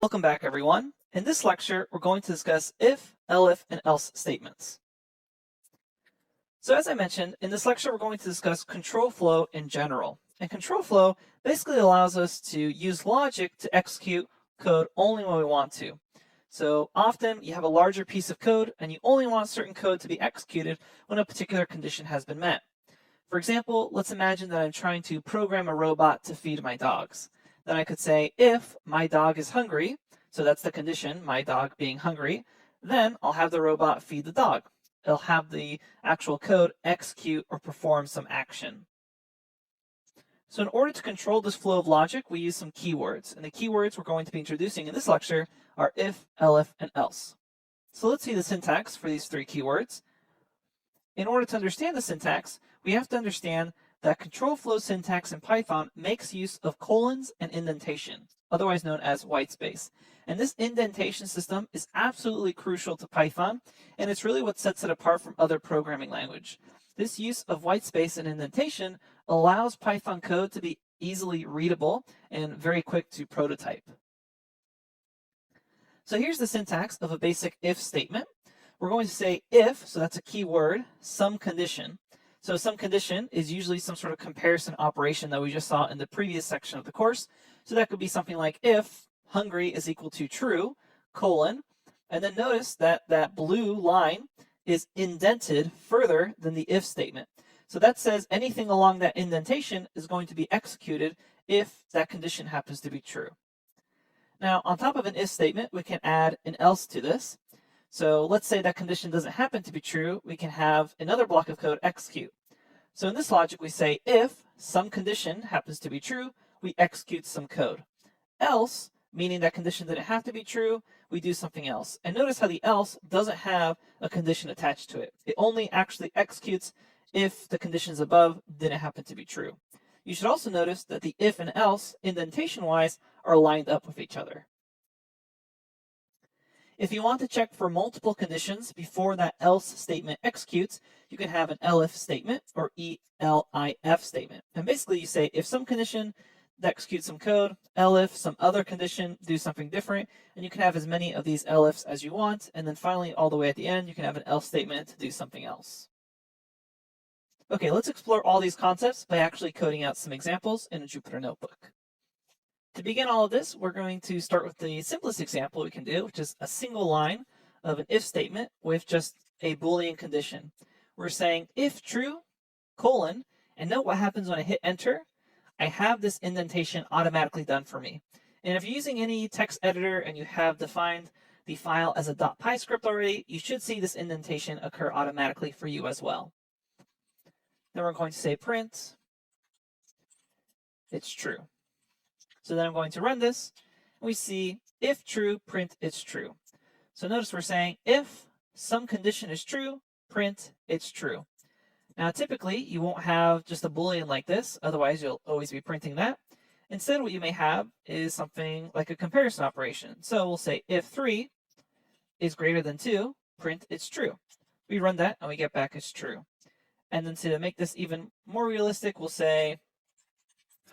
Welcome back, everyone. In this lecture, we're going to discuss if, elif, and else statements. So as I mentioned, in this lecture, we're going to discuss control flow in general. And control flow basically allows us to use logic to execute code only when we want to. So often you have a larger piece of code and you only want certain code to be executed when a particular condition has been met. For example, let's imagine that I'm trying to program a robot to feed my dogs. Then I could say if my dog is hungry, so that's the condition, my dog being hungry, then I'll have the robot feed the dog. It'll have the actual code execute or perform some action. So in order to control this flow of logic, we use some keywords. And the keywords we're going to be introducing in this lecture are if, elif, and else. So let's see the syntax for these three keywords. In order to understand the syntax, we have to understand that control flow syntax in Python makes use of colons and indentation, otherwise known as whitespace. And this indentation system is absolutely crucial to Python, and it's really what sets it apart from other programming language. This use of whitespace and indentation allows Python code to be easily readable and very quick to prototype. So here's the syntax of a basic if statement. We're going to say if, so that's a keyword, some condition. So some condition is usually some sort of comparison operation that we just saw in the previous section of the course. So that could be something like if hungry is equal to true, colon, and then notice that that blue line is indented further than the if statement. So that says anything along that indentation is going to be executed if that condition happens to be true. Now, on top of an if statement, we can add an else to this. So let's say that condition doesn't happen to be true, we can have another block of code execute. So in this logic, we say if some condition happens to be true, we execute some code. Else, meaning that condition didn't have to be true, we do something else. And notice how the else doesn't have a condition attached to it. It only actually executes if the conditions above didn't happen to be true. You should also notice that the if and else, indentation-wise, are lined up with each other. If you want to check for multiple conditions before that else statement executes, you can have an elif statement or elif statement. And basically you say if some condition executes some code, elif some other condition do something different, and you can have as many of these elifs as you want, and then finally all the way at the end you can have an else statement to do something else. Okay, let's explore all these concepts by actually coding out some examples in a Jupyter Notebook. To begin all of this, we're going to start with the simplest example we can do, which is a single line of an if statement with just a Boolean condition. We're saying if true, colon, and note what happens when I hit enter. I have this indentation automatically done for me. And if you're using any text editor and you have defined the file as a .py script already, you should see this indentation occur automatically for you as well. Then we're going to say print, it's true. So then I'm going to run this, and we see if true, print it's true. So notice we're saying if some condition is true, print it's true. Now typically you won't have just a Boolean like this, otherwise you'll always be printing that. Instead what you may have is something like a comparison operation. So we'll say if 3 is greater than 2, print it's true. We run that and we get back it's true. And then to make this even more realistic, we'll say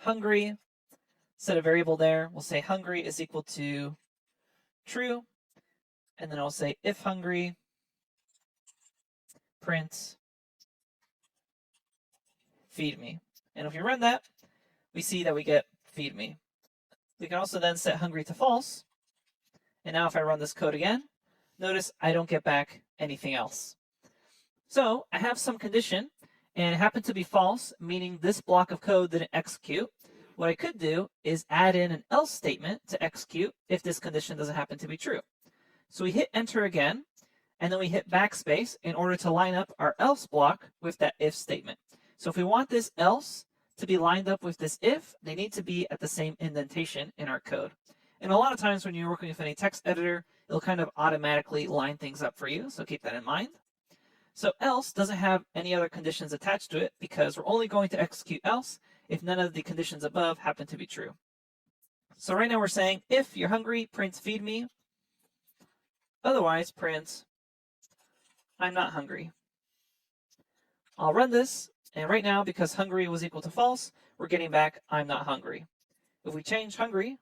hungry, set a variable there, we'll say hungry is equal to true, and then I'll say if hungry, print feed me. And if we run that, we see that we get feed me. We can also then set hungry to false, and now if I run this code again, notice I don't get back anything else. So I have some condition, and it happened to be false, meaning this block of code didn't execute. What I could do is add in an else statement to execute if this condition doesn't happen to be true. So we hit enter again, and then we hit backspace in order to line up our else block with that if statement. So if we want this else to be lined up with this if, they need to be at the same indentation in our code. And a lot of times when you're working with any text editor, it'll kind of automatically line things up for you, so keep that in mind. So else doesn't have any other conditions attached to it because we're only going to execute else if none of the conditions above happen to be true. So right now we're saying if you're hungry, print feed me. Otherwise, print I'm not hungry. I'll run this, and right now, because hungry was equal to false, we're getting back I'm not hungry. If we change hungry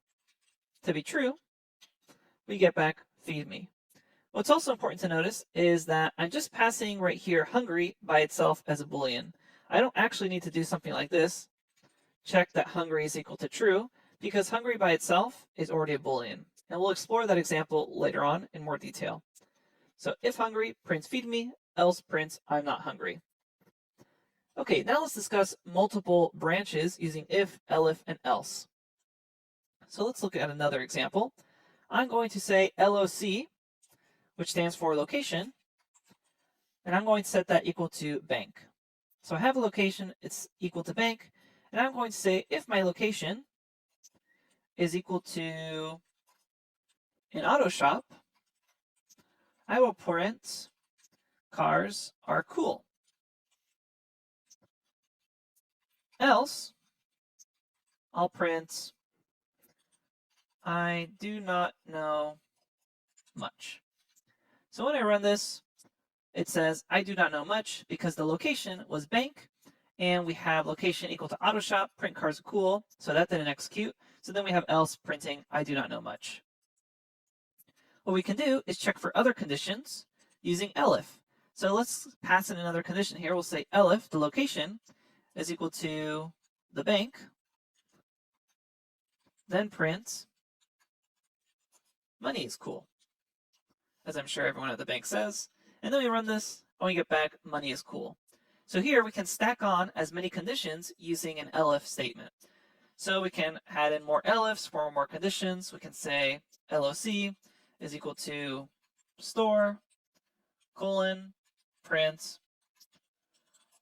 to be true, we get back feed me. What's also important to notice is that I'm just passing right here hungry by itself as a Boolean. I don't actually need to do something like this. Check that hungry is equal to true, because hungry by itself is already a Boolean. And we'll explore that example later on in more detail. So if hungry prints feed me, else prints I'm not hungry. Okay, now let's discuss multiple branches using if, elif, and else. So let's look at another example. I'm going to say LOC, which stands for location, and I'm going to set that equal to bank. So I have a location, it's equal to bank, and I'm going to say if my location is equal to an auto shop, I will print cars are cool. Else, I'll print I do not know much. So when I run this, it says I do not know much because the location was bank, and we have location equal to auto shop, print cars are cool, so that didn't execute. So then we have else printing I do not know much. What we can do is check for other conditions using elif. So let's pass in another condition here. We'll say elif, the location, is equal to the bank, then print money is cool, as I'm sure everyone at the bank says. And then we run this, and we get back money is cool. So here we can stack on as many conditions using an elif statement. So we can add in more elifs for more conditions. We can say LOC is equal to store, colon, print,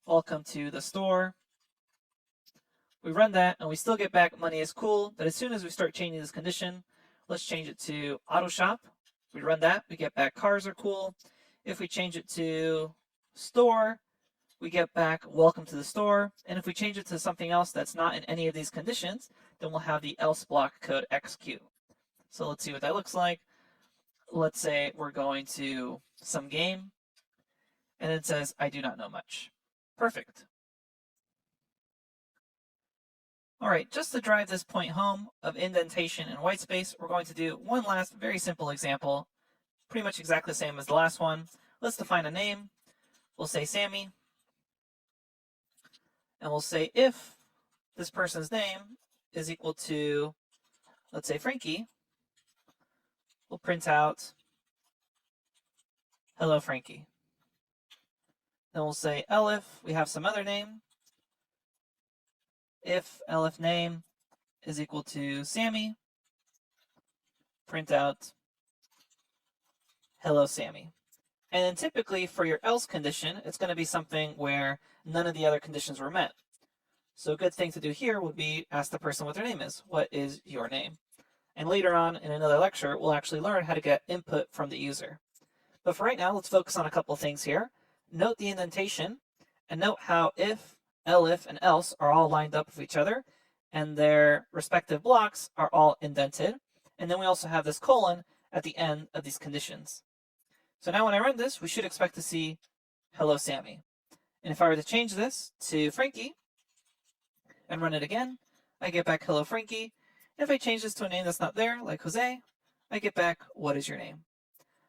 welcome to the store. We run that and we still get back money is cool, but as soon as we start changing this condition, let's change it to auto shop. We run that, we get back cars are cool. If we change it to store, we get back welcome to the store. And if we change it to something else that's not in any of these conditions, then we'll have the else block code execute. So let's see what that looks like. Let's say we're going to some game, and it says, I do not know much. Perfect. All right, just to drive this point home of indentation and white space, we're going to do one last very simple example, pretty much exactly the same as the last one. Let's define a name. We'll say Sammy, and we'll say if this person's name is equal to, let's say Frankie, we'll print out hello Frankie. Then we'll say elif, we have some other name. If elif name is equal to Sammy, print out hello Sammy. And then typically for your else condition, it's going to be something where none of the other conditions were met. So a good thing to do here would be ask the person what their name is. What is your name? And later on in another lecture, we'll actually learn how to get input from the user. But for right now, let's focus on a couple things here. Note the indentation, and note how if, elif, and else are all lined up with each other, and their respective blocks are all indented. And then we also have this colon at the end of these conditions. So now when I run this, we should expect to see hello Sammy. And if I were to change this to Frankie and run it again, I get back hello Frankie. And if I change this to a name that's not there, like Jose, I get back what is your name?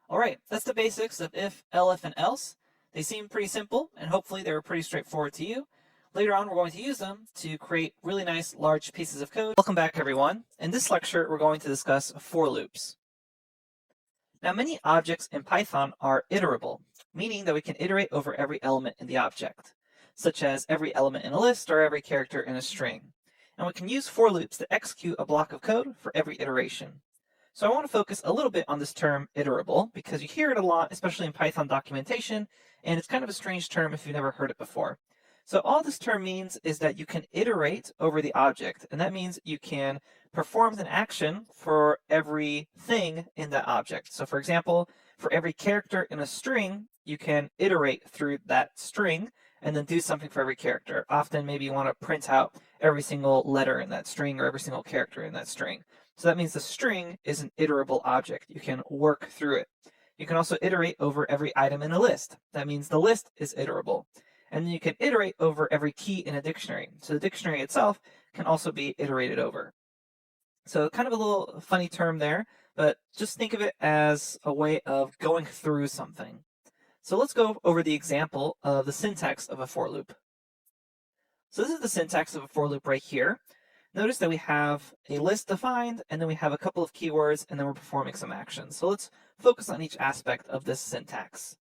All right, that's the basics of if, elif, and else. They seem pretty simple, and hopefully they were pretty straightforward to you. Later on, we're going to use them to create really nice large pieces of code. Welcome back, everyone. In this lecture, we're going to discuss for loops. Now, many objects in Python are iterable, meaning that we can iterate over every element in the object, such as every element in a list or every character in a string. And we can use for loops to execute a block of code for every iteration. So I want to focus a little bit on this term iterable because you hear it a lot, especially in Python documentation, and it's kind of a strange term if you've never heard it before. So all this term means is that you can iterate over the object, and that means you can perform an action for every thing in that object. So for example, for every character in a string, you can iterate through that string and then do something for every character. Often maybe you want to print out every single letter in that string or every single character in that string. So that means the string is an iterable object. You can work through it. You can also iterate over every item in a list. That means the list is iterable. And then you can iterate over every key in a dictionary. So the dictionary itself can also be iterated over. So kind of a little funny term there, but just think of it as a way of going through something. So let's go over the example of the syntax of a for loop. So this is the syntax of a for loop right here. Notice that we have a list defined, and then we have a couple of keywords, and then we're performing some actions. So let's focus on each aspect of this syntax.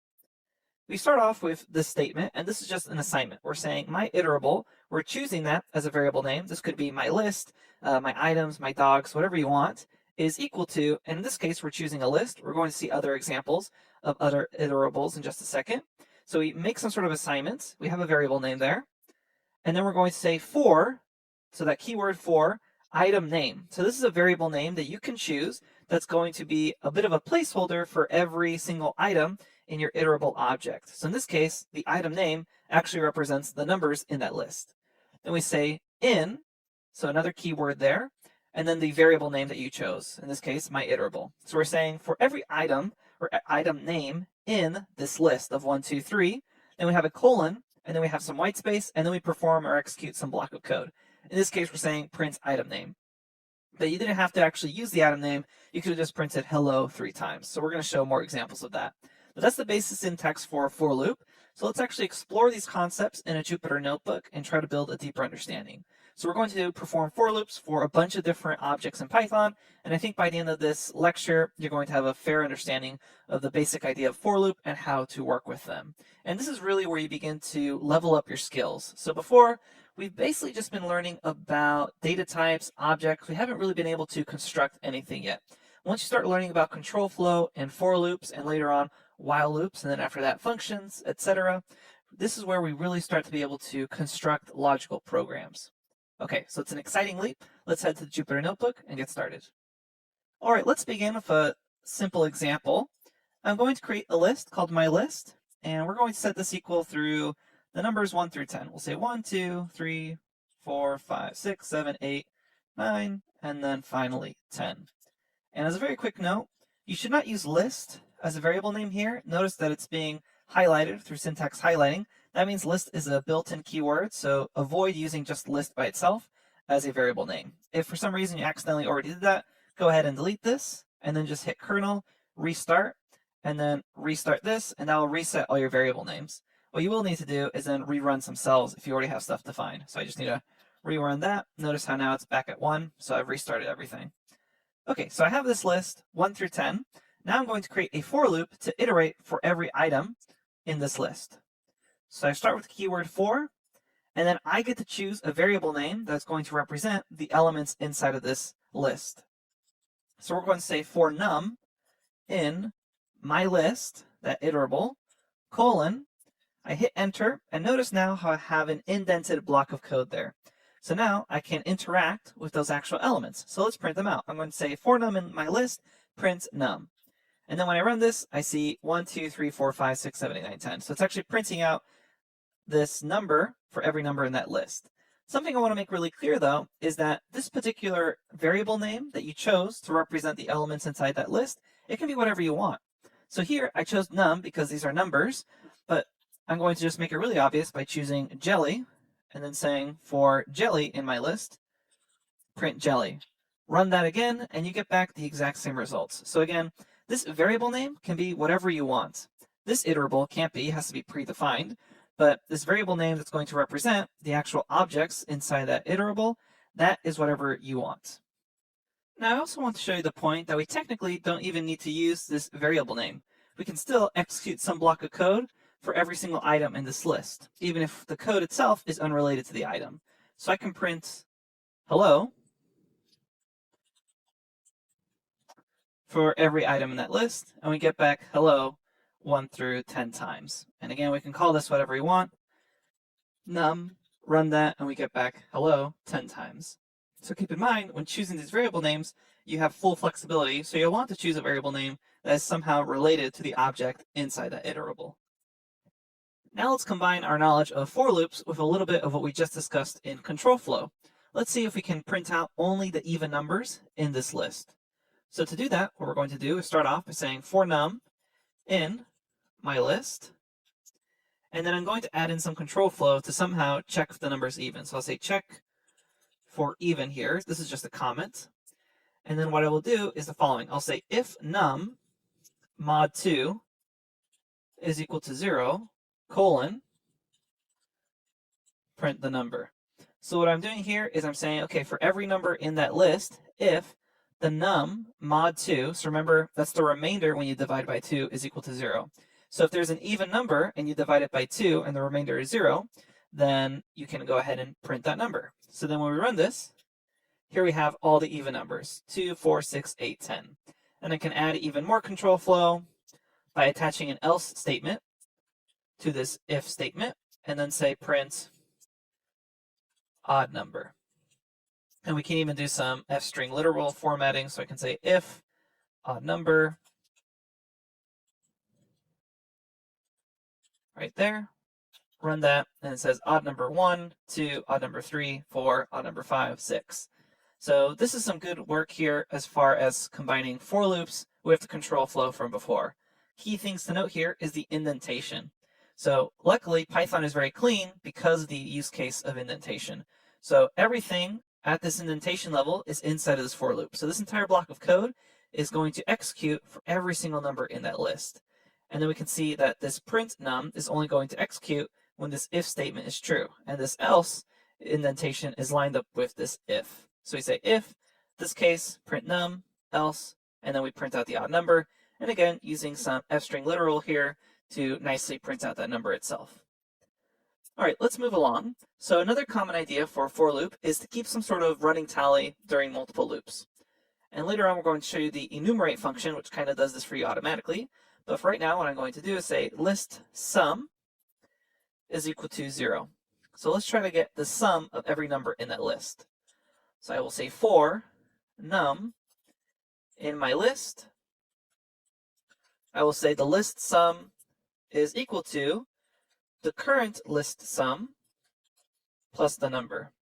We start off with this statement, and this is just an assignment. We're saying my iterable, we're choosing that as a variable name. This could be my list, my items, my dogs, whatever you want, is equal to, and in this case, we're choosing a list. We're going to see other examples of other iterables in just a second. So we make some sort of assignment. We have a variable name there. And then we're going to say for, so that keyword for, item name. So this is a variable name that you can choose that's going to be a bit of a placeholder for every single item in your iterable object. So in this case, the item name actually represents the numbers in that list. Then we say in, so another keyword there, and then the variable name that you chose, in this case, my iterable. So we're saying for every item or item name in this list of 1, 2, 3, then we have a colon, and then we have some white space, and then we perform or execute some block of code. In this case, we're saying print item name. But you didn't have to actually use the item name. You could have just printed hello 3 times. So we're going to show more examples of that. But that's the basic syntax for a for loop. So let's actually explore these concepts in a Jupyter Notebook and try to build a deeper understanding. So we're going to perform for loops for a bunch of different objects in Python. And I think by the end of this lecture, you're going to have a fair understanding of the basic idea of for loop and how to work with them. And this is really where you begin to level up your skills. So before, we've basically just been learning about data types, objects. We haven't really been able to construct anything yet. Once you start learning about control flow and for loops, and later on while loops, and then after that functions, etc., this is where we really start to be able to construct logical programs. Okay, so it's an exciting leap. Let's head to the Jupyter Notebook and get started. All right, let's begin with a simple example. I'm going to create a list called my list, and we're going to set this equal through the numbers 1 through 10. We'll say 1, 2, 3, 4, 5, 6, 7, 8, 9, and then finally 10. And as a very quick note, you should not use list as a variable name here. Notice that it's being highlighted through syntax highlighting. That means list is a built-in keyword, so avoid using just list by itself as a variable name. If for some reason you accidentally already did that, go ahead and delete this, and then just hit kernel, restart, and then restart this, and that will reset all your variable names. What you will need to do is then rerun some cells if you already have stuff defined. So I just need to rerun that. Notice how now it's back at 1, so I've restarted everything. Okay, so I have this list 1 through 10. Now I'm going to create a for loop to iterate for every item in this list. So I start with the keyword for, and then I get to choose a variable name that's going to represent the elements inside of this list. So we're going to say for num in my list, that iterable, colon, I hit enter, and notice now how I have an indented block of code there. So now I can interact with those actual elements. So let's print them out. I'm going to say for num in my list, print num. And then when I run this, I see 1, 2, 3, 4, 5, 6, 7, 8, 9, 10. So it's actually printing out this number for every number in that list. Something I want to make really clear, though, is that this particular variable name that you chose to represent the elements inside that list, it can be whatever you want. So here I chose num because these are numbers, but I'm going to just make it really obvious by choosing jelly and then saying for jelly in my list, print jelly. Run that again, and you get back the exact same results. So again, this variable name can be whatever you want. This iterable can't be, it has to be predefined, but this variable name that's going to represent the actual objects inside that iterable, that is whatever you want. Now I also want to show you the point that we technically don't even need to use this variable name. We can still execute some block of code for every single item in this list, even if the code itself is unrelated to the item. So I can print hello for every item in that list, and we get back hello 1 through 10 times. And again, we can call this whatever we want. Num, run that, and we get back hello 10 times. So keep in mind, when choosing these variable names, you have full flexibility, so you'll want to choose a variable name that is somehow related to the object inside that iterable. Now let's combine our knowledge of for loops with a little bit of what we just discussed in control flow. Let's see if we can print out only the even numbers in this list. So to do that, what we're going to do is start off by saying for num in my list, and then I'm going to add in some control flow to somehow check if the number is even. So I'll say check for even here. This is just a comment. And then what I will do is the following. I'll say if num mod 2 is equal to 0, colon, print the number. So what I'm doing here is I'm saying, okay, for every number in that list, if the num mod 2, so remember that's the remainder when you divide by 2, is equal to 0. So if there's an even number and you divide it by 2 and the remainder is 0, then you can go ahead and print that number. So then when we run this, here we have all the even numbers, 2, 4, 6, 8, 10. And I can add even more control flow by attaching an else statement to this if statement, and then say print odd number. And we can even do some f-string literal formatting, so I can say if odd number, right there, run that, and it says odd number 1, 2, odd number 3, 4, odd number 5, 6. So this is some good work here as far as combining for loops with the control flow from before. Key things to note here is the indentation. So luckily Python is very clean because of the use case of indentation. So everything at this indentation level is inside of this for loop. So this entire block of code is going to execute for every single number in that list. And then we can see that this print num is only going to execute when this if statement is true. And this else indentation is lined up with this if. So we say if, this case, print num, else, and then we print out the odd number. And again, using some f-string literal here to nicely print out that number itself. All right, let's move along. So another common idea for a for loop is to keep some sort of running tally during multiple loops. And later on, we're going to show you the enumerate function, which kind of does this for you automatically. But for right now, what I'm going to do is say list sum is equal to 0. So let's try to get the sum of every number in that list. So I will say for num in my list, I will say the list sum is equal to the current list sum plus the number.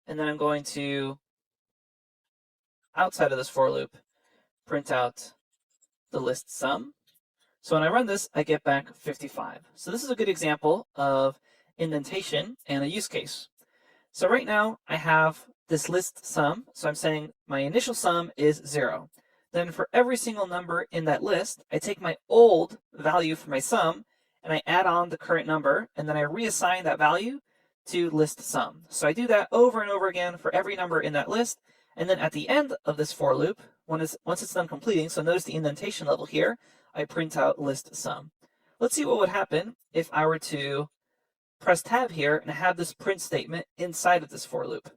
And then I'm going to, outside of this for loop, print out the list sum. So when I run this, I get back 55. So this is a good example of indentation and a use case. So right now I have this list sum. So I'm saying my initial sum is 0. Then for every single number in that list, I take my old value for my sum and I add on the current number, and then I reassign that value to list sum. So I do that over and over again for every number in that list. And then at the end of this for loop, once it's done completing, so notice the indentation level here, I print out list sum. Let's see what would happen if I were to press tab here and have this print statement inside of this for loop.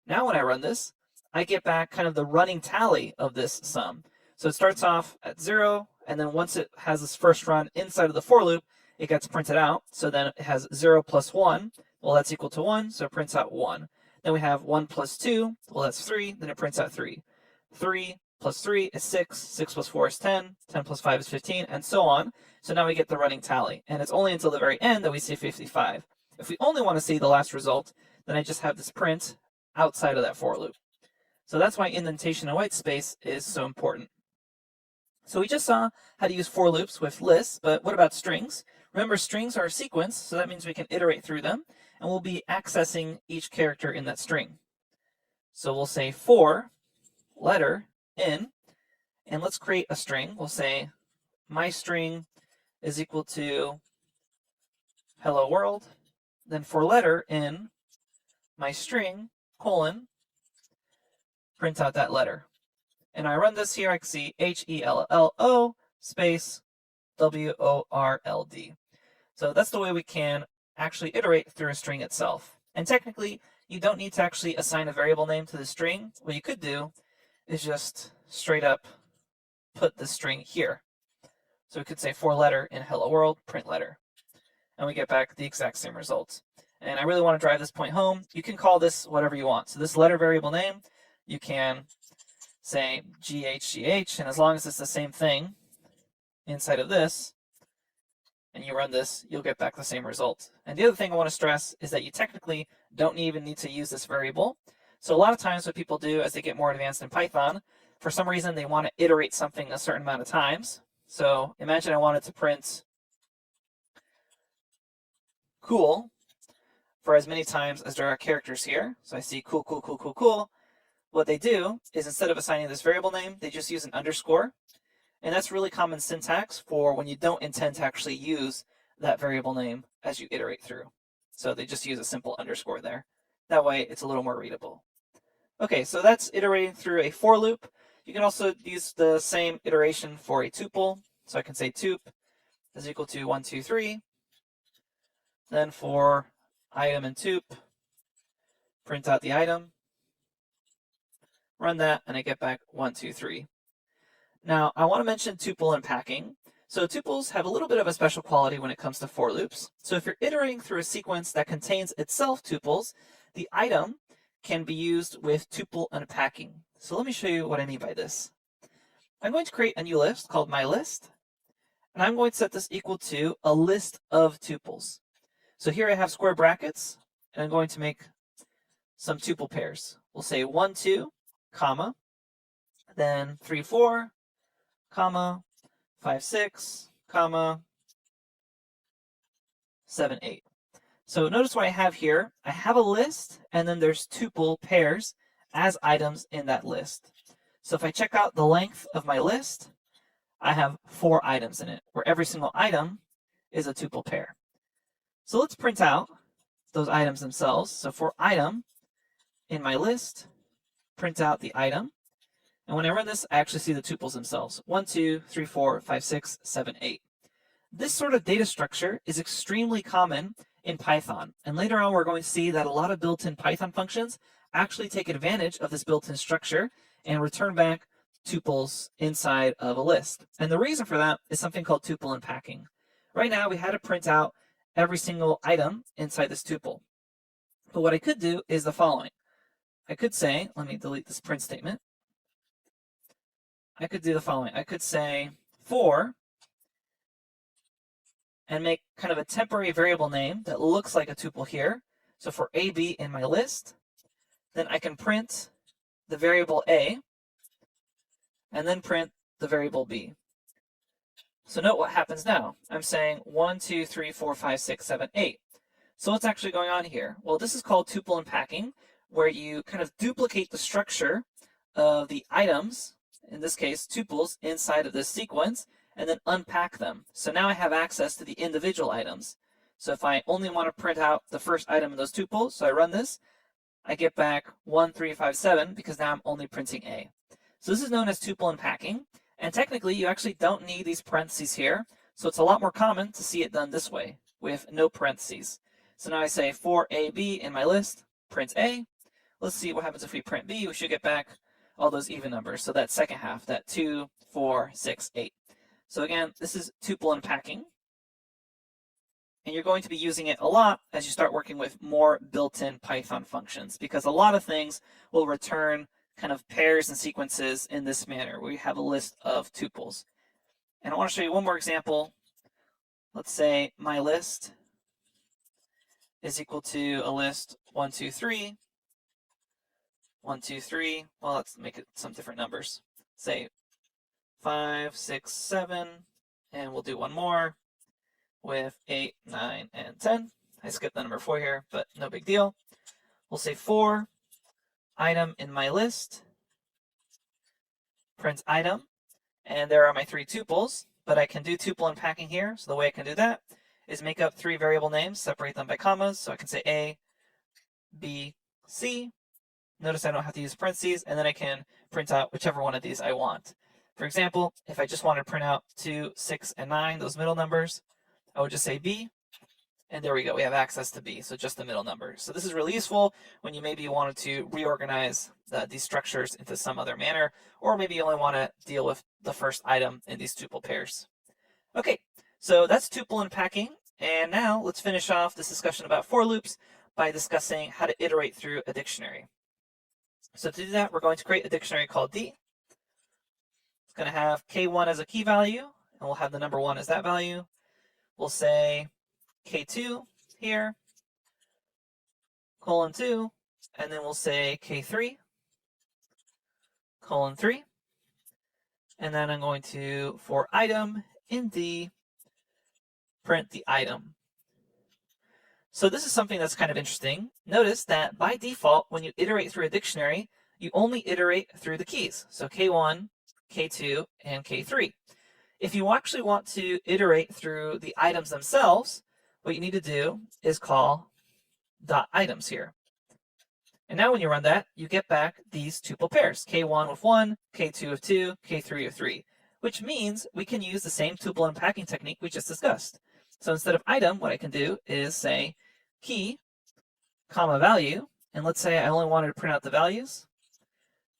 Now when I run this, I get back kind of the running tally of this sum. So it starts off at 0, and then once it has this first run inside of the for loop, it gets printed out. So then it has 0 plus 1. Well, that's equal to 1, so it prints out 1. Then we have 1 plus 2. Well, that's 3. Then it prints out 3. 3 plus 3 is 6. 6 plus 4 is 10. 10 plus 5 is 15, and so on. So now we get the running tally. And it's only until the very end that we see 55. If we only want to see the last result, then I just have this print outside of that for loop. So that's why indentation and white space is so important. So we just saw how to use for loops with lists, but what about strings? Remember, strings are a sequence, so that means we can iterate through them, and we'll be accessing each character in that string. So we'll say for letter in, and let's create a string. We'll say my string is equal to hello world. Then for letter in my string, colon, print out that letter. And I run this here, I can see HELLO space WORLD. So that's the way we can actually iterate through a string itself. And technically, you don't need to actually assign a variable name to the string. What you could do is just straight up put the string here. So we could say for letter in hello world, print letter. And we get back the exact same result. And I really want to drive this point home. You can call this whatever you want. So this letter variable name, you can say GHGH, and as long as it's the same thing inside of this, and you run this, you'll get back the same result. And the other thing I want to stress is that you technically don't even need to use this variable. So a lot of times what people do as they get more advanced in Python, for some reason they want to iterate something a certain amount of times. So imagine I wanted to print cool for as many times as there are characters here. So I see cool, cool, cool, cool, cool. what they do is instead of assigning this variable name, they just use an underscore. And that's really common syntax for when you don't intend to actually use that variable name as you iterate through. So they just use a simple underscore there. That way it's a little more readable. Okay, so that's iterating through a for loop. You can also use the same iteration for a tuple. So I can say tup is equal to 1, 2, 3. Then for item and tup, print out the item, run that, and I get back 1, 2, 3. Now, I want to mention tuple unpacking. So tuples have a little bit of a special quality when it comes to for loops. So if you're iterating through a sequence that contains itself tuples, the item can be used with tuple unpacking. So let me show you what I mean by this. I'm going to create a new list called myList, and I'm going to set this equal to a list of tuples. So here I have square brackets, and I'm going to make some tuple pairs. We'll say 1, 2, comma, then 3, 4, comma, 5, 6, comma, 7, 8. So notice what I have here. I have a list, and then there's tuple pairs as items in that list. So if I check out the length of my list, I have 4 items in it, where every single item is a tuple pair. So let's print out those items themselves. So for item in my list, print out the item. And when I run this, I actually see the tuples themselves. 1, 2, 3, 4, 5, 6, 7, 8. This sort of data structure is extremely common in Python. And later on, we're going to see that a lot of built-in Python functions actually take advantage of this built-in structure and return back tuples inside of a list. And the reason for that is something called tuple unpacking. Right now, we had to print out every single item inside this tuple. But what I could do is the following. I could say, let me delete this print statement. I could do the following. I could say for, and make kind of a temporary variable name that looks like a tuple here. So for AB in my list, then I can print the variable A, and then print the variable B. So note what happens now. I'm saying 1, 2, 3, 4, 5, 6, 7, 8. So what's actually going on here? Well, this is called tuple unpacking, where you kind of duplicate the structure of the items, in this case tuples, inside of this sequence, and then unpack them. So now I have access to the individual items. So if I only want to print out the first item in those tuples, so I run this, I get back 1, 3, 5, 7, because now I'm only printing A. So this is known as tuple unpacking, and technically you actually don't need these parentheses here, so it's a lot more common to see it done this way, with no parentheses. So now I say for AB in my list, print A. Let's see what happens if we print B. We should get back all those even numbers. So that second half, that 2, 4, 6, 8. So again, this is tuple unpacking. And you're going to be using it a lot as you start working with more built-in Python functions, because a lot of things will return kind of pairs and sequences in this manner, where you have a list of tuples. And I want to show you one more example. Let's say my list is equal to a list 1, 2, 3, 1, 2, 3. Well, let's make it some different numbers. Say 5, 6, 7, and we'll do one more with 8, 9, and 10. I skipped the number 4 here, but no big deal. We'll say for item in my list, print item, and there are my 3 tuples, but I can do tuple unpacking here. So the way I can do that is make up 3 variable names, separate them by commas. So I can say A, B, C. Notice I don't have to use parentheses, and then I can print out whichever one of these I want. For example, if I just want to print out 2, 6, and 9, those middle numbers, I would just say B, and there we go. We have access to B, so just the middle number. So this is really useful when you maybe wanted to reorganize these structures into some other manner, or maybe you only want to deal with the first item in these tuple pairs. Okay, so that's tuple unpacking, and now let's finish off this discussion about for loops by discussing how to iterate through a dictionary. So to do that, we're going to create a dictionary called D. It's going to have K1 as a key value, and we'll have the number 1 as that value. We'll say K2 here, colon 2, and then we'll say K3, colon 3. And then I'm going to, for item in D, print the item. So this is something that's kind of interesting. Notice that by default, when you iterate through a dictionary, you only iterate through the keys. So K1, K2, and K3. If you actually want to iterate through the items themselves, what you need to do is call .items here. And now when you run that, you get back these tuple pairs, K1 with 1, K2 with 2, K3 with 3, which means we can use the same tuple unpacking technique we just discussed. So instead of item, what I can do is say key, comma value, and let's say I only wanted to print out the values.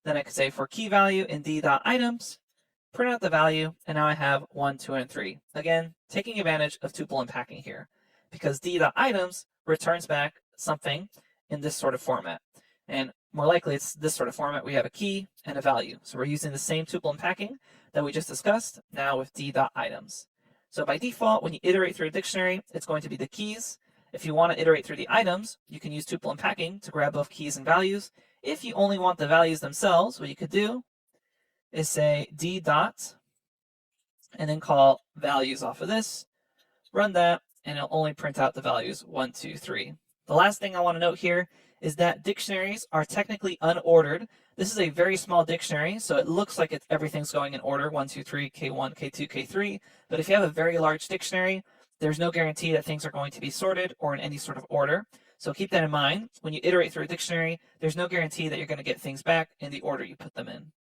Then I could say for key value in d.items, print out the value, and now I have 1, 2, and 3. Again, taking advantage of tuple unpacking here, because d.items returns back something in this sort of format. And more likely it's this sort of format. We have a key and a value. So we're using the same tuple unpacking that we just discussed, now with d.items. So by default, when you iterate through a dictionary, it's going to be the keys. If you want to iterate through the items, you can use tuple unpacking to grab both keys and values. If you only want the values themselves, what you could do is say d dot, and then call values off of this, run that, and it'll only print out the values 1, 2, 3. The last thing I want to note here is that dictionaries are technically unordered. This is a very small dictionary, so it looks like everything's going in order, 1, 2, 3, K1, K2, K3. But if you have a very large dictionary, there's no guarantee that things are going to be sorted or in any sort of order. So keep that in mind. When you iterate through a dictionary, there's no guarantee that you're going to get things back in the order you put them in.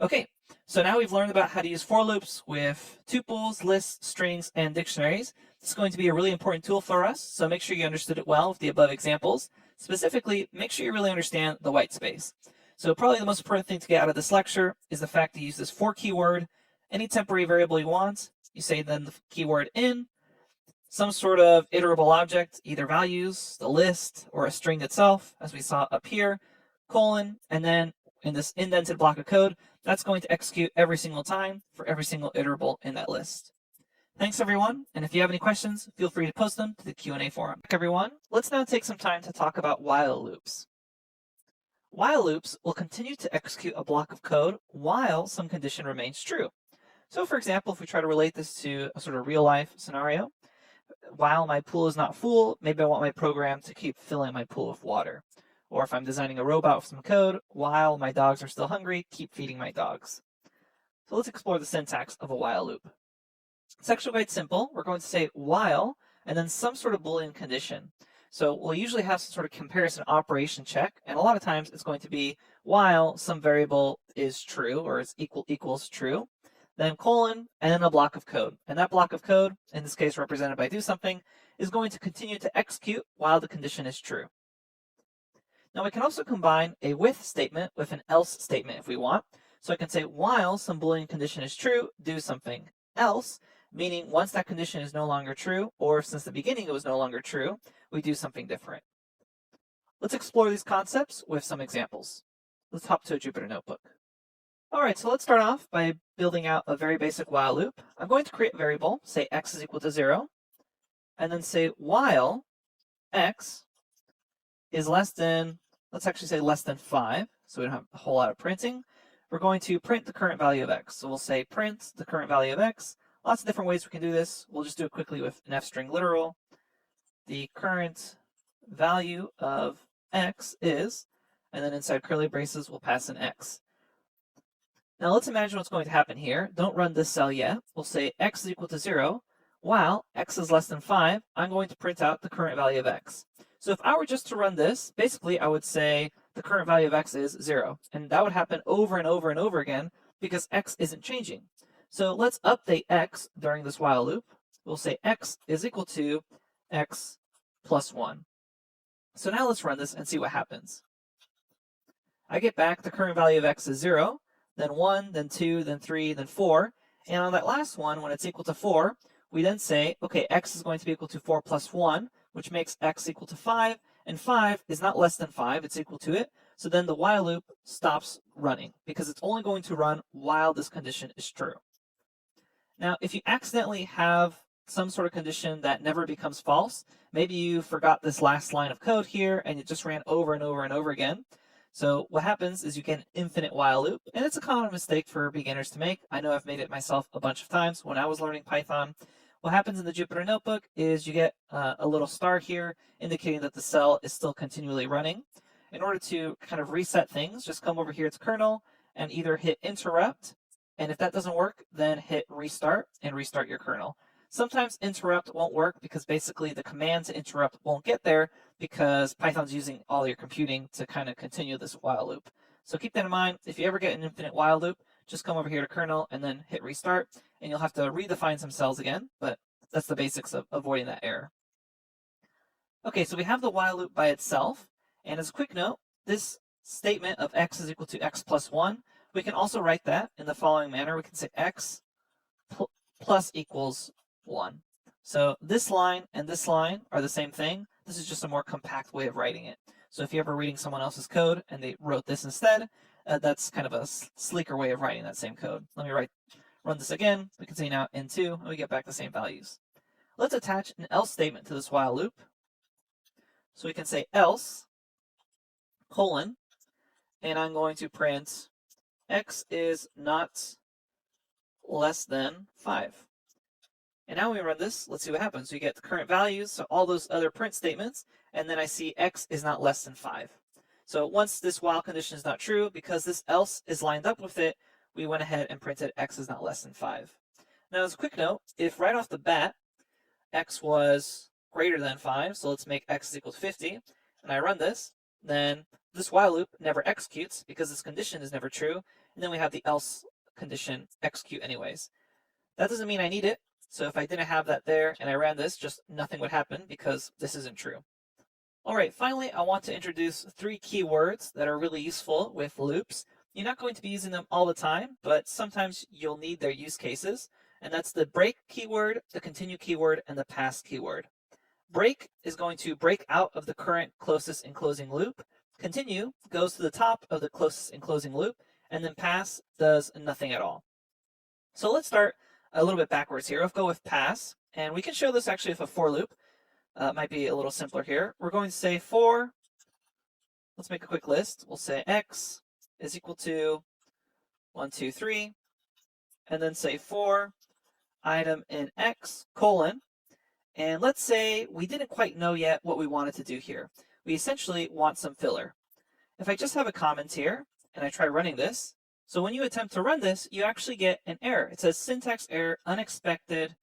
Okay, so now we've learned about how to use for loops with tuples, lists, strings, and dictionaries. This is going to be a really important tool for us, so make sure you understood it well with the above examples. Specifically, make sure you really understand the white space. So probably the most important thing to get out of this lecture is the fact that you use this for keyword, any temporary variable you want, you say then the keyword in, some sort of iterable object, either values, the list, or a string itself, as we saw up here, colon, and then in this indented block of code, that's going to execute every single time for every single iterable in that list. Thanks everyone, and if you have any questions, feel free to post them to the Q&A forum. Everyone, let's now take some time to talk about while loops. While loops will continue to execute a block of code while some condition remains true. So for example, if we try to relate this to a sort of real life scenario, while my pool is not full, maybe I want my program to keep filling my pool with water. Or if I'm designing a robot with some code, while my dogs are still hungry, keep feeding my dogs. So let's explore the syntax of a while loop. It's actually quite simple. We're going to say while, and then some sort of Boolean condition. So we'll usually have some sort of comparison operation check, and a lot of times it's going to be while some variable is true, or is equals true, then colon, and then a block of code. And that block of code, in this case represented by do something, is going to continue to execute while the condition is true. Now we can also combine a with statement with an else statement if we want. So I can say while some Boolean condition is true, do something else, meaning once that condition is no longer true, or since the beginning it was no longer true, we do something different. Let's explore these concepts with some examples. Let's hop to a Jupyter Notebook. All right, so let's start off by building out a very basic while loop. I'm going to create a variable, say x is equal to 0, and then say while x is less than, let's actually say less than 5, so we don't have a whole lot of printing. We're going to print the current value of x. So we'll say print the current value of x. Lots of different ways we can do this. We'll just do it quickly with an f-string literal. The current value of x is, and then inside curly braces we'll pass an x. Now let's imagine what's going to happen here. Don't run this cell yet. We'll say x is equal to 0. While x is less than 5, I'm going to print out the current value of x. So if I were just to run this, basically I would say the current value of x is 0. And that would happen over and over and over again because x isn't changing. So let's update x during this while loop. We'll say x is equal to x plus 1. So now let's run this and see what happens. I get back the current value of x is 0, then 1, then 2, then 3, then 4. And on that last one, when it's equal to 4, we then say, okay, x is going to be equal to 4 plus 1, which makes x equal to 5. And 5 is not less than 5, it's equal to it. So then the while loop stops running because it's only going to run while this condition is true. Now, if you accidentally have some sort of condition that never becomes false, maybe you forgot this last line of code here and it just ran over and over and over again. So what happens is you get an infinite while loop, and it's a common mistake for beginners to make. I know I've made it myself a bunch of times when I was learning Python. What happens in the Jupyter Notebook is you get a little star here indicating that the cell is still continually running. in order to kind of reset things, just come over here to kernel and either hit interrupt, and if that doesn't work, then hit restart and restart your kernel. Sometimes interrupt won't work because basically the command to interrupt won't get there because Python's using all your computing to kind of continue this while loop. So keep that in mind. If you ever get an infinite while loop, just come over here to kernel and then hit restart, and you'll have to redefine some cells again, but that's the basics of avoiding that error. Okay, so we have the while loop by itself, and as a quick note, this statement of x is equal to x plus 1, we can also write that in the following manner. We can say x plus equals 1. So this line and this line are the same thing. This is just a more compact way of writing it. So if you're ever reading someone else's code and they wrote this instead, that's kind of a sleeker way of writing that same code. Let me run this again. We can say now n2, and we get back the same values. Let's attach an else statement to this while loop. So we can say else, colon, and I'm going to print x is not less than 5. And now when we run this, let's see what happens. We get the current values, so all those other print statements, and then I see x is not less than 5. So once this while condition is not true, because this else is lined up with it, we went ahead and printed x is not less than 5. Now as a quick note, if right off the bat, x was greater than 5, so let's make x is equal to 50, and I run this, then this while loop never executes because this condition is never true, and then we have the else condition execute anyways. That doesn't mean I need it, so if I didn't have that there and I ran this, just nothing would happen because this isn't true. All right, finally, I want to introduce 3 keywords that are really useful with loops. You're not going to be using them all the time, but sometimes you'll need their use cases, and that's the break keyword, the continue keyword, and the pass keyword. Break is going to break out of the current closest enclosing loop. Continue goes to the top of the closest enclosing loop, and then pass does nothing at all. So let's start a little bit backwards here. Let's go with pass, and we can show this actually with a for loop. It might be a little simpler here. We're going to say for, let's make a quick list. We'll say x is equal to 1, 2, 3, and then say for item in x, colon, and let's say we didn't quite know yet what we wanted to do here. We essentially want some filler. If I just have a comment here, and I try running this, so when you attempt to run this, you actually get an error. It says syntax error, unexpected,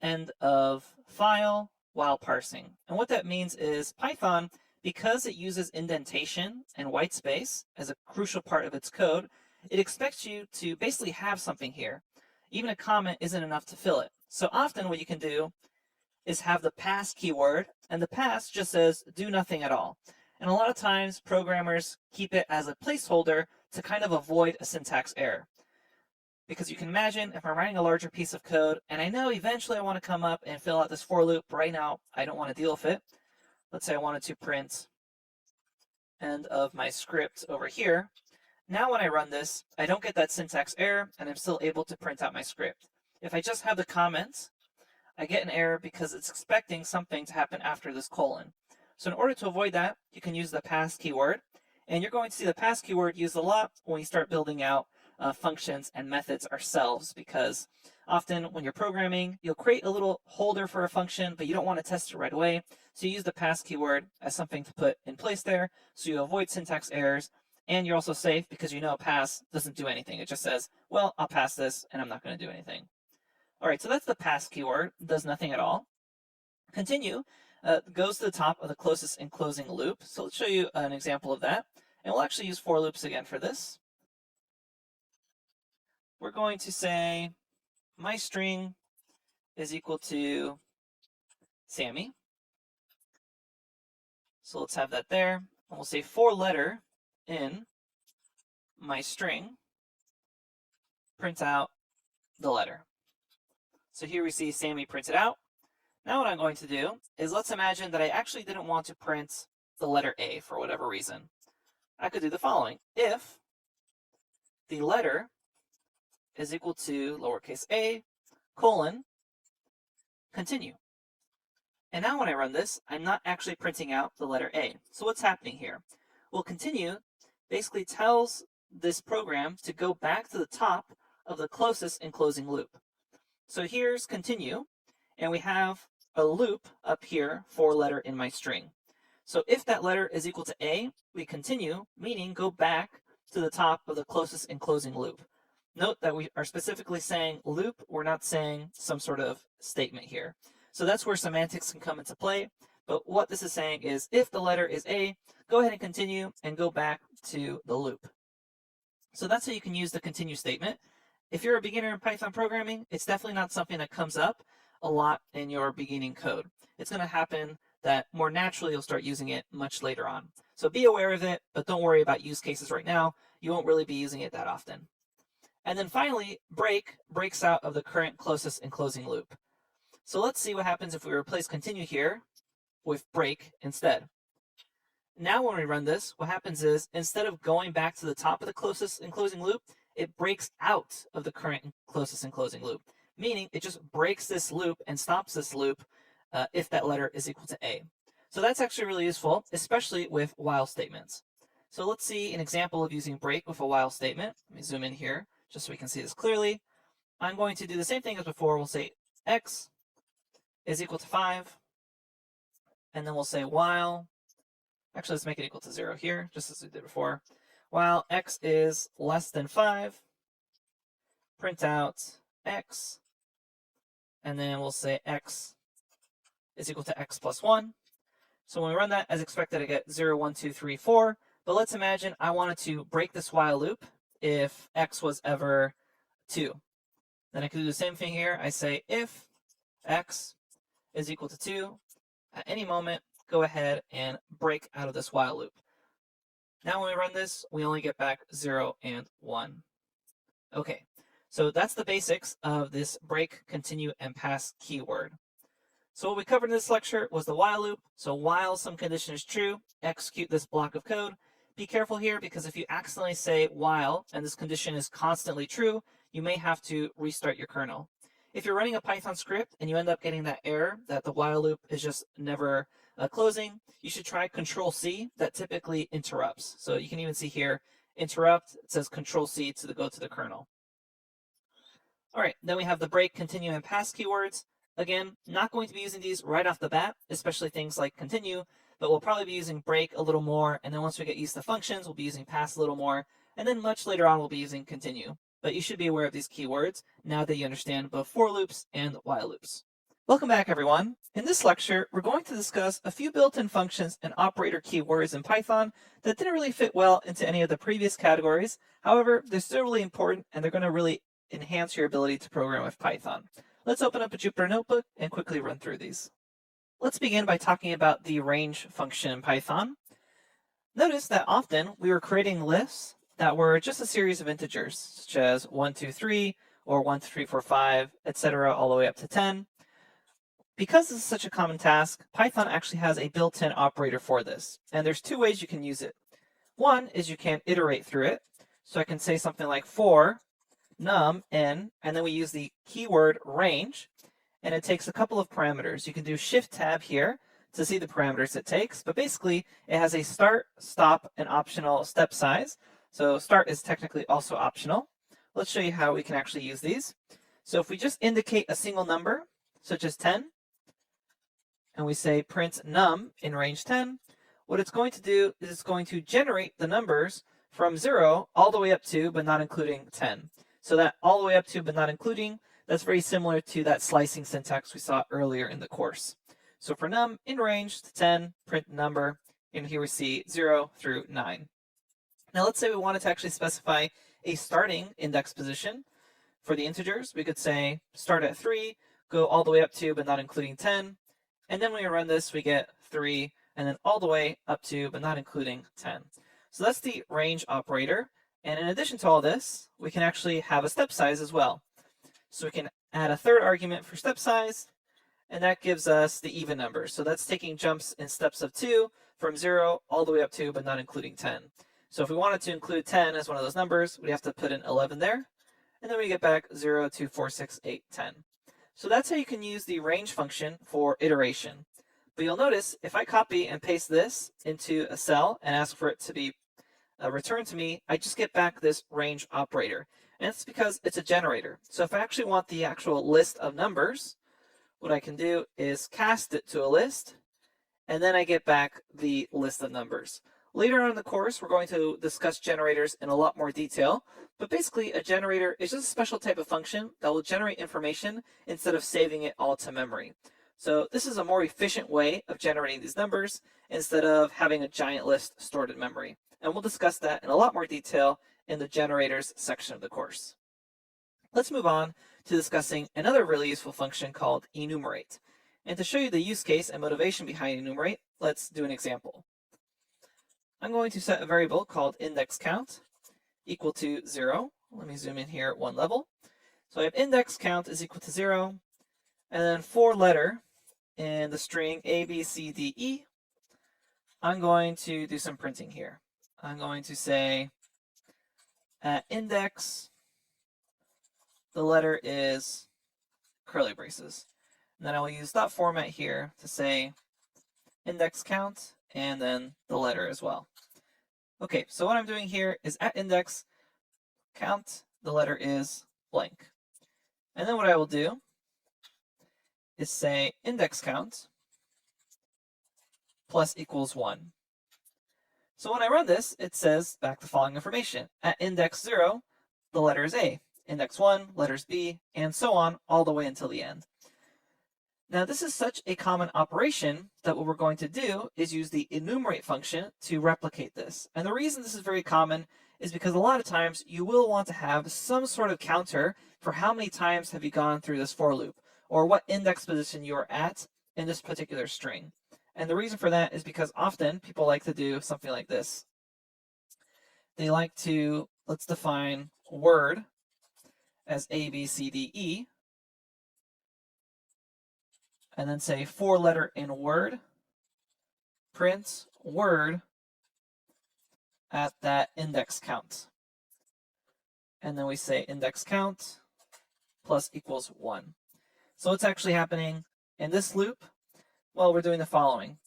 end of file, while parsing. And what that means is Python, because it uses indentation and white space as a crucial part of its code, it expects you to basically have something here. Even a comment isn't enough to fill it. So often what you can do is have the pass keyword, and the pass just says do nothing at all. And a lot of times programmers keep it as a placeholder to kind of avoid a syntax error. Because you can imagine if I'm writing a larger piece of code, and I know eventually I want to come up and fill out this for loop, but right now I don't want to deal with it. Let's say I wanted to print end of my script over here. Now when I run this, I don't get that syntax error, and I'm still able to print out my script. If I just have the comments, I get an error because it's expecting something to happen after this colon. So in order to avoid that, you can use the pass keyword, and you're going to see the pass keyword used a lot when we start building out functions and methods ourselves, because often when you're programming, you'll create a little holder for a function, but you don't want to test it right away. So you use the pass keyword as something to put in place there, so you avoid syntax errors, and you're also safe because you know pass doesn't do anything. It just says, well, I'll pass this, and I'm not going to do anything. All right, so that's the pass keyword, does nothing at all. Continue goes to the top of the closest enclosing loop. So let's show you an example of that. And we'll actually use for loops again for this. We're going to say my string is equal to Sammy. So let's have that there. And we'll say for letter in my string, print out the letter. So here we see Sammy printed out. Now what I'm going to do is, let's imagine that I actually didn't want to print the letter A for whatever reason. I could do the following. If the letter is equal to lowercase a, colon, continue. And now when I run this, I'm not actually printing out the letter A. So what's happening here? Well, continue basically tells this program to go back to the top of the closest enclosing loop. So here's continue, and we have a loop up here for letter in my string. So if that letter is equal to A, we continue, meaning go back to the top of the closest enclosing loop. Note that we are specifically saying loop, we're not saying some sort of statement here. So that's where semantics can come into play. But what this is saying is if the letter is A, go ahead and continue and go back to the loop. So that's how you can use the continue statement. If you're a beginner in Python programming, it's definitely not something that comes up a lot in your beginning code. It's going to happen that more naturally you'll start using it much later on. So be aware of it, but don't worry about use cases right now. You won't really be using it that often. And then finally, break breaks out of the current closest enclosing loop. So let's see what happens if we replace continue here with break instead. Now when we run this, what happens is instead of going back to the top of the closest enclosing loop, it breaks out of the current closest enclosing loop, meaning it just breaks this loop and stops this loop if that letter is equal to A. So that's actually really useful, especially with while statements. So let's see an example of using break with a while statement. Let me zoom in here just so we can see this clearly. I'm going to do the same thing as before. We'll say x is equal to 5, and then we'll say while, actually let's make it equal to 0 here, just as we did before. While x is less than 5, print out x, and then we'll say x is equal to x plus 1. So when we run that, as expected, I get 0, 1, 2, 3, 4. But let's imagine I wanted to break this while loop if x was ever 2. Then I could do the same thing here. I say if x is equal to 2, at any moment, go ahead and break out of this while loop. Now when we run this, we only get back 0 and 1. Okay, so that's the basics of this break, continue, and pass keyword. So what we covered in this lecture was the while loop. So while some condition is true, execute this block of code. Be careful here because if you accidentally say while and this condition is constantly true, you may have to restart your kernel. If you're running a Python script and you end up getting that error that the while loop is just never closing, you should try Control-C. That typically interrupts. So you can even see here, interrupt, it says Control-C to go to the kernel. All right, then we have the break, continue, and pass keywords. Again, not going to be using these right off the bat, especially things like continue, but we'll probably be using break a little more, and then once we get used to functions, we'll be using pass a little more, and then much later on we'll be using continue. But you should be aware of these keywords now that you understand both for loops and while loops. Welcome back, everyone. In this lecture, we're going to discuss a few built-in functions and operator keywords in Python that didn't really fit well into any of the previous categories. However, they're still really important, and they're going to really enhance your ability to program with Python. Let's open up a Jupyter Notebook and quickly run through these. Let's begin by talking about the range function in Python. Notice that often we were creating lists that were just a series of integers, such as 1, 2, 3, or 1, 2, 3, 4, 5, etc., all the way up to 10. Because this is such a common task, Python actually has a built-in operator for this, and there's two ways you can use it. One is you can iterate through it, so I can say something like for num n, and then we use the keyword range, and it takes a couple of parameters. You can do shift tab here to see the parameters it takes, but basically it has a start, stop, and optional step size. So start is technically also optional. Let's show you how we can actually use these. So if we just indicate a single number, such as 10, and we say print num in range 10, what it's going to do is it's going to generate the numbers from 0 all the way up to, but not including 10. So that all the way up to, but not including, that's very similar to that slicing syntax we saw earlier in the course. So for num in range to 10, print number, and here we see 0 through 9. Now let's say we wanted to actually specify a starting index position for the integers. We could say start at 3, go all the way up to, but not including 10. And then when we run this, we get 3, and then all the way up to, but not including 10. So that's the range operator. And in addition to all this, we can actually have a step size as well. So we can add a third argument for step size, and that gives us the even number. So that's taking jumps in steps of 2 from 0 all the way up to, but not including 10. So if we wanted to include 10 as one of those numbers, we have to put in 11 there, and then we get back 0, 2, 4, 6, 8, 10. So that's how you can use the range function for iteration. But you'll notice if I copy and paste this into a cell and ask for it to be returned to me, I just get back this range operator. And it's because it's a generator. So if I actually want the actual list of numbers, what I can do is cast it to a list, and then I get back the list of numbers. Later on in the course, we're going to discuss generators in a lot more detail, but basically a generator is just a special type of function that will generate information instead of saving it all to memory. So this is a more efficient way of generating these numbers instead of having a giant list stored in memory. And we'll discuss that in a lot more detail in the generators section of the course. Let's move on to discussing another really useful function called enumerate. And to show you the use case and motivation behind enumerate, let's do an example. I'm going to set a variable called index count equal to 0. Let me zoom in here at one level. So I have index count is equal to 0, and then for letter in the string A, B, C, D, E, I'm going to do some printing here. I'm going to say at index, the letter is curly braces. And then I will use dot format here to say index count and then the letter as well. Okay, so what I'm doing here is at index count, the letter is blank. And then what I will do is say index count plus equals 1. So when I run this, it says back the following information. At index 0, the letter is A. Index 1, letters B, and so on all the way until the end. Now this is such a common operation that what we're going to do is use the enumerate function to replicate this. And the reason this is very common is because a lot of times you will want to have some sort of counter for how many times have you gone through this for loop, or what index position you are at in this particular string. And the reason for that is because often people like to do something like this. They like to, let's define word as A, B, C, D, E, and then say for letter in word, print word at that index count. And then we say index count plus equals 1. So what's actually happening in this loop? Well, we're doing the following.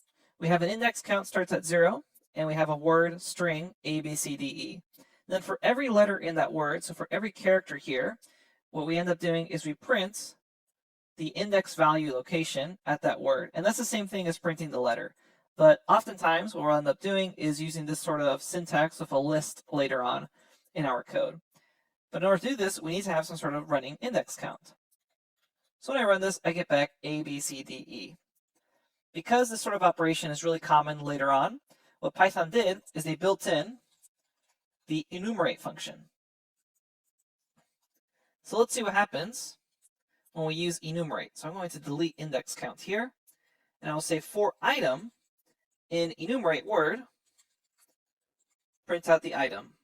We have an index count starts at 0, and we have a word string A, B, C, D, E. And then for every letter in that word, so for every character here, what we end up doing is we print the index value location at that word. And that's the same thing as printing the letter. But oftentimes what we'll end up doing is using this sort of syntax with a list later on in our code. But in order to do this, we need to have some sort of running index count. So when I run this, I get back A, B, C, D, E. Because this sort of operation is really common later on, what Python did is they built in the enumerate function. So let's see what happens when we use enumerate. So I'm going to delete index count here, and I will say for item in enumerate word, print out the item.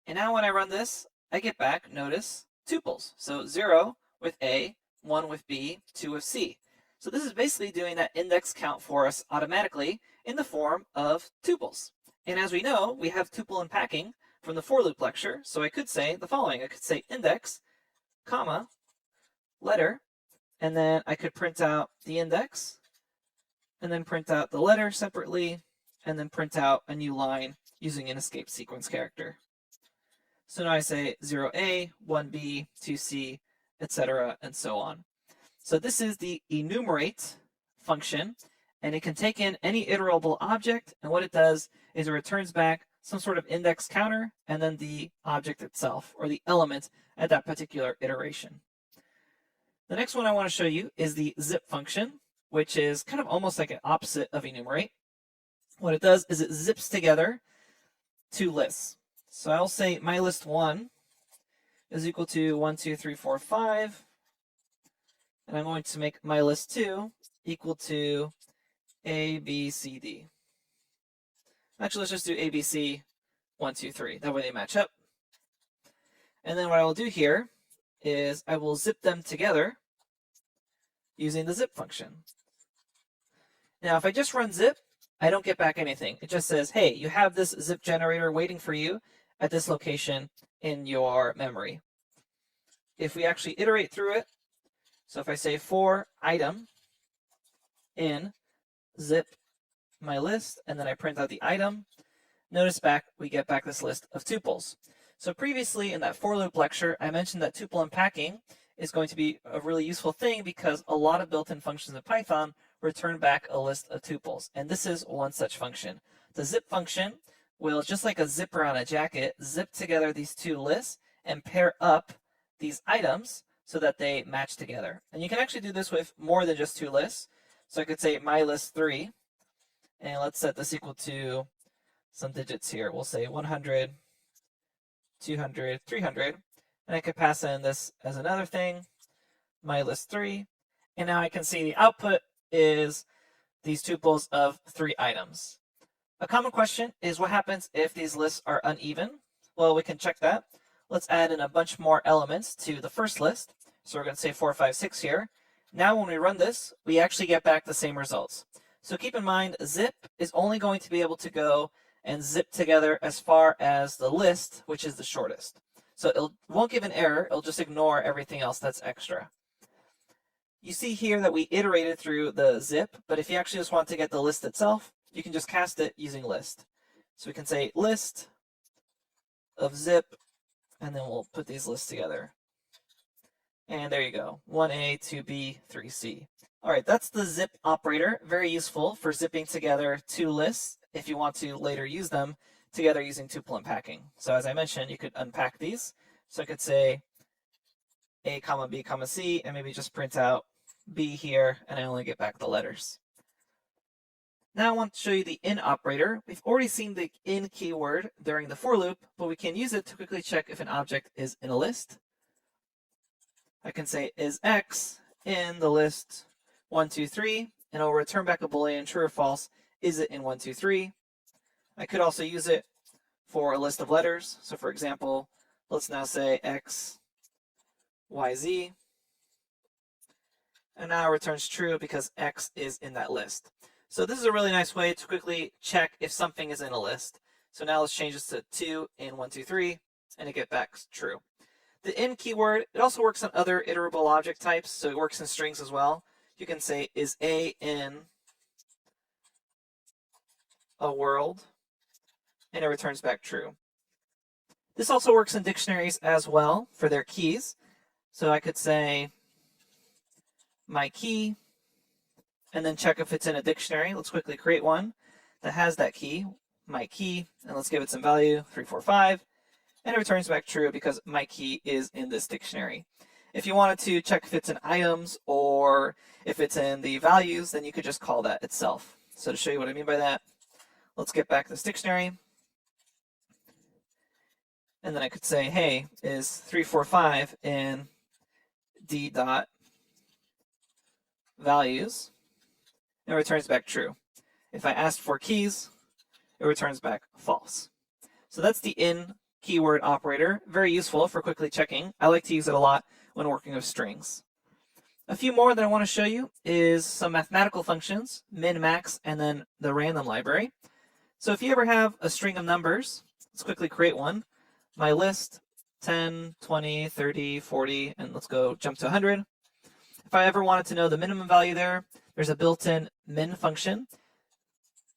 And now when I run this, I get back, notice, tuples. So 0 with A, 1 with B, 2 with C. So this is basically doing that index count for us automatically in the form of tuples. And as we know, we have tuple unpacking from the for loop lecture. So I could say the following. I could say index, comma, letter, and then I could print out the index, and then print out the letter separately, and then print out a new line using an escape sequence character. So now I say 0A, 1B, 2C, etc., and so on. So this is the enumerate function, and it can take in any iterable object, and what it does is it returns back some sort of index counter and then the object itself, or the element at that particular iteration. The next one I want to show you is the zip function, which is kind of almost like an opposite of enumerate. What it does is it zips together two lists. So I'll say my list 1 is equal to 1, 2, 3, 4, 5. And I'm going to make my list 2 equal to A, B, C, D. Actually, let's just do A, B, C, 1, 2, 3. That way they match up. And then what I will do here is I will zip them together using the zip function. Now, if I just run zip, I don't get back anything. It just says, hey, you have this zip generator waiting for you at this location in your memory. If we actually iterate through it, so if I say for item in zip my list, and then I print out the item, notice back we get back this list of tuples. So previously in that for loop lecture, I mentioned that tuple unpacking is going to be a really useful thing because a lot of built-in functions in Python return back a list of tuples. And this is one such function. The zip function will, just like a zipper on a jacket, zip together these two lists and pair up these items so that they match together. And you can actually do this with more than just two lists. So I could say my list 3, and let's set this equal to some digits here. We'll say 100, 200, 300, and I could pass in this as another thing, my list 3, and now I can see the output is these tuples of 3 items. A common question is what happens if these lists are uneven? Well, we can check that. Let's add in a bunch more elements to the first list. So we're going to say 4, 5, 6 here. Now when we run this, we actually get back the same results. So keep in mind, zip is only going to be able to go and zip together as far as the list, which is the shortest. So it won't give an error, it'll just ignore everything else that's extra. You see here that we iterated through the zip, but if you actually just want to get the list itself, you can just cast it using list. So we can say list of zip, and then we'll put these lists together. And there you go, 1A, 2B, 3C. All right, that's the zip operator. Very useful for zipping together two lists if you want to later use them together using tuple unpacking. So as I mentioned, you could unpack these. So I could say A, comma, B, comma, C, and maybe just print out B here, and I only get back the letters. Now I want to show you the in operator. We've already seen the in keyword during the for loop, but we can use it to quickly check if an object is in a list. I can say is X in the list 1, 2, 3, and it'll return back a Boolean, true or false. Is it in 1, 2, 3? I could also use it for a list of letters. So for example, let's now say X, Y, Z. And now it returns true because X is in that list. So this is a really nice way to quickly check if something is in a list. So now let's change this to 2 in 1, 2, 3, and it gets back true. The in keyword, it also works on other iterable object types, so it works in strings as well. You can say, is A in a world? And it returns back true. This also works in dictionaries as well for their keys. So I could say, my key, and then check if it's in a dictionary. Let's quickly create one that has that key, my key, and let's give it some value, 345. And it returns back true because my key is in this dictionary. If you wanted to check if it's in items or if it's in the values, then you could just call that itself. So to show you what I mean by that, let's get back this dictionary. And then I could say, hey, is 345 in D dot values? And it returns back true. If I asked for keys, it returns back false. So that's the in keyword operator. Very useful for quickly checking. I like to use it a lot when working with strings. A few more that I want to show you is some mathematical functions, min, max, and then the random library. So if you ever have a string of numbers, let's quickly create one. My list, 10, 20, 30, 40, and let's go jump to 100. If I ever wanted to know the minimum value there, there's a built-in min function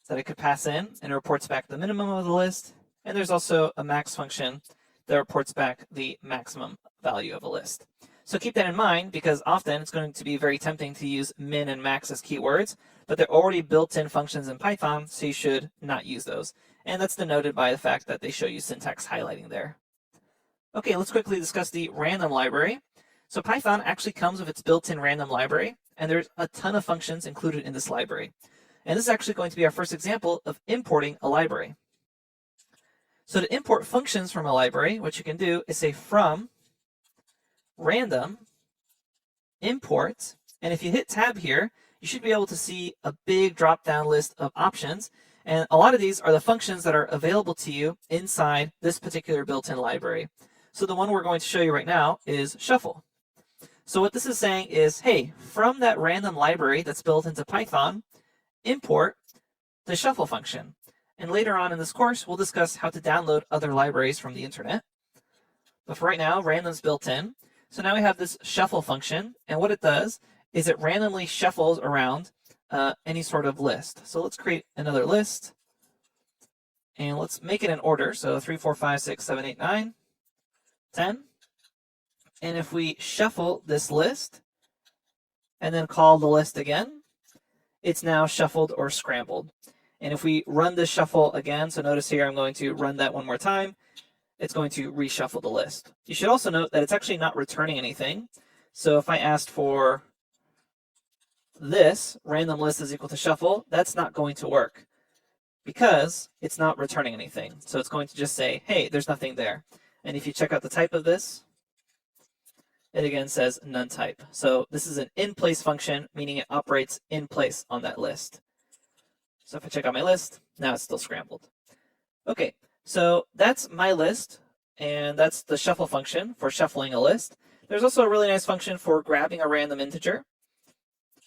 that I could pass in, and it reports back the minimum of the list. And there's also a max function that reports back the maximum value of a list. So keep that in mind because often it's going to be very tempting to use min and max as keywords, but they're already built-in functions in Python, so you should not use those. And that's denoted by the fact that they show you syntax highlighting there. Okay, let's quickly discuss the random library. So Python actually comes with its built-in random library, and there's a ton of functions included in this library. And this is actually going to be our first example of importing a library. So to import functions from a library, what you can do is say from random import, and if you hit tab here, you should be able to see a big drop-down list of options, and a lot of these are the functions that are available to you inside this particular built-in library. So the one we're going to show you right now is shuffle. So what this is saying is, hey, from that random library that's built into Python, import the shuffle function. And later on in this course, we'll discuss how to download other libraries from the internet. But for right now, random's built in. So now we have this shuffle function, and what it does is it randomly shuffles around any sort of list. So let's create another list, and let's make it in order. So 3, 4, 5, 6, 7, 8, 9, 10. And if we shuffle this list and then call the list again, it's now shuffled or scrambled. And if we run this shuffle again, so notice here I'm going to run that one more time, it's going to reshuffle the list. You should also note that it's actually not returning anything. So if I asked for this, random list is equal to shuffle, that's not going to work because it's not returning anything. So it's going to just say, hey, there's nothing there. And if you check out the type of this, it again says none type. So this is an in-place function, meaning it operates in place on that list. So if I check out my list, now it's still scrambled. Okay, so that's my list, and that's the shuffle function for shuffling a list. There's also a really nice function for grabbing a random integer.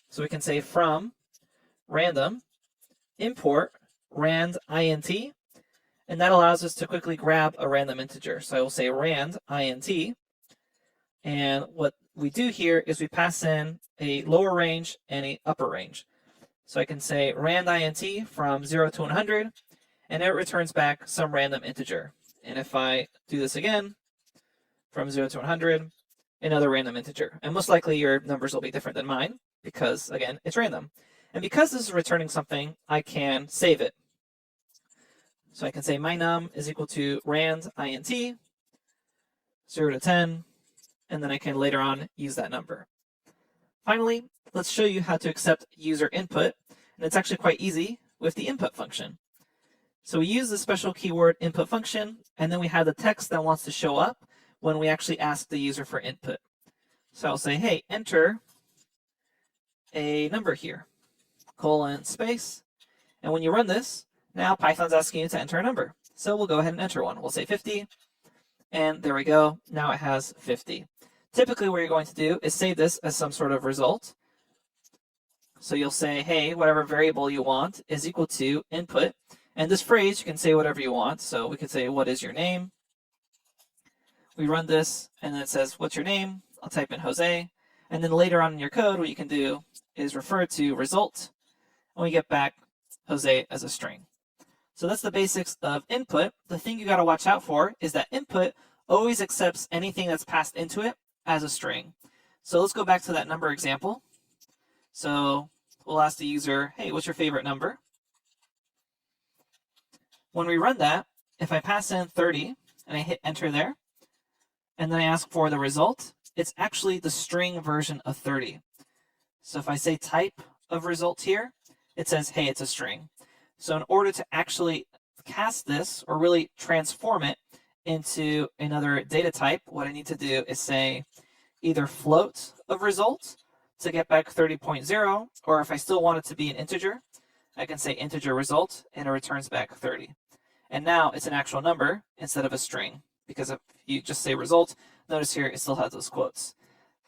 So we can say from random import rand int, and that allows us to quickly grab a random integer. So I will say rand int, and what we do here is we pass in a lower range and an upper range. So I can say rand int from 0 to 100, and it returns back some random integer. And if I do this again, from 0 to 100, another random integer. And most likely your numbers will be different than mine because, again, it's random. And because this is returning something, I can save it. So I can say my num is equal to rand int, 0 to 10, and then I can later on use that number. Finally, let's show you how to accept user input, and it's actually quite easy with the input function. So we use the special keyword input function, and then we have the text that wants to show up when we actually ask the user for input. So I'll say, hey, enter a number here, colon space, and when you run this, now Python's asking you to enter a number. So we'll go ahead and enter one. We'll say 50, and there we go. Now it has 50. Typically what you're going to do is save this as some sort of result. So you'll say, hey, whatever variable you want is equal to input. And this phrase, you can say whatever you want. So we could say, what is your name? We run this, and then it says, what's your name? I'll type in Jose. And then later on in your code, what you can do is refer to result, and we get back Jose as a string. So that's the basics of input. The thing you got to watch out for is that input always accepts anything that's passed into it as a string. So let's go back to that number example. So we'll ask the user, hey, what's your favorite number? When we run that, if I pass in 30 and I hit enter there, and then I ask for the result, it's actually the string version of 30. So if I say type of result here, it says, hey, it's a string. So in order to actually cast this or really transform it into another data type, what I need to do is say either float of result to get back 30.0, or if I still want it to be an integer, I can say integer result and it returns back 30. And now it's an actual number instead of a string, because if you just say result, notice here it still has those quotes.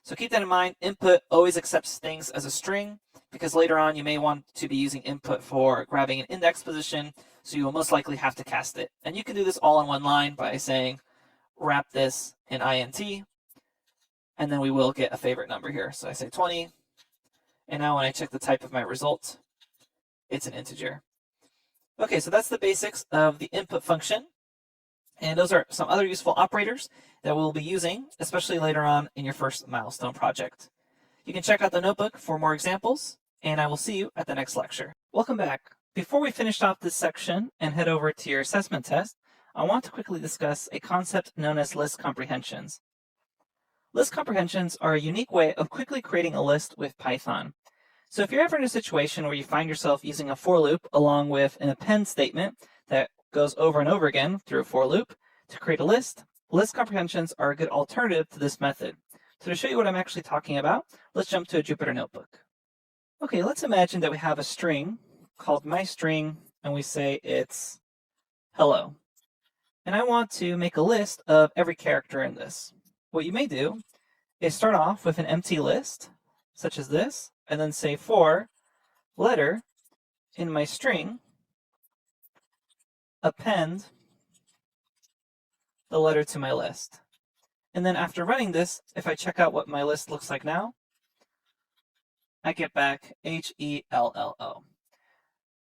So keep that in mind. Input always accepts things as a string, because later on you may want to be using input for grabbing an index position, so you will most likely have to cast it. And you can do this all in one line by saying wrap this in int, and then we will get a favorite number here. So I say 20, and now when I check the type of my result, it's an integer. Okay, so that's the basics of the input function. And those are some other useful operators that we'll be using, especially later on in your first milestone project. You can check out the notebook for more examples, and I will see you at the next lecture. Welcome back. Before we finish off this section and head over to your assessment test, I want to quickly discuss a concept known as list comprehensions. List comprehensions are a unique way of quickly creating a list with Python. So if you're ever in a situation where you find yourself using a for loop along with an append statement that goes over and over again through a for loop to create a list, list comprehensions are a good alternative to this method. So to show you what I'm actually talking about, let's jump to a Jupyter Notebook. Okay, let's imagine that we have a string called myString, and we say it's hello. And I want to make a list of every character in this. What you may do is start off with an empty list, such as this, and then say for letter in my string, append the letter to my list. And then after running this, if I check out what my list looks like now, I get back HELLO.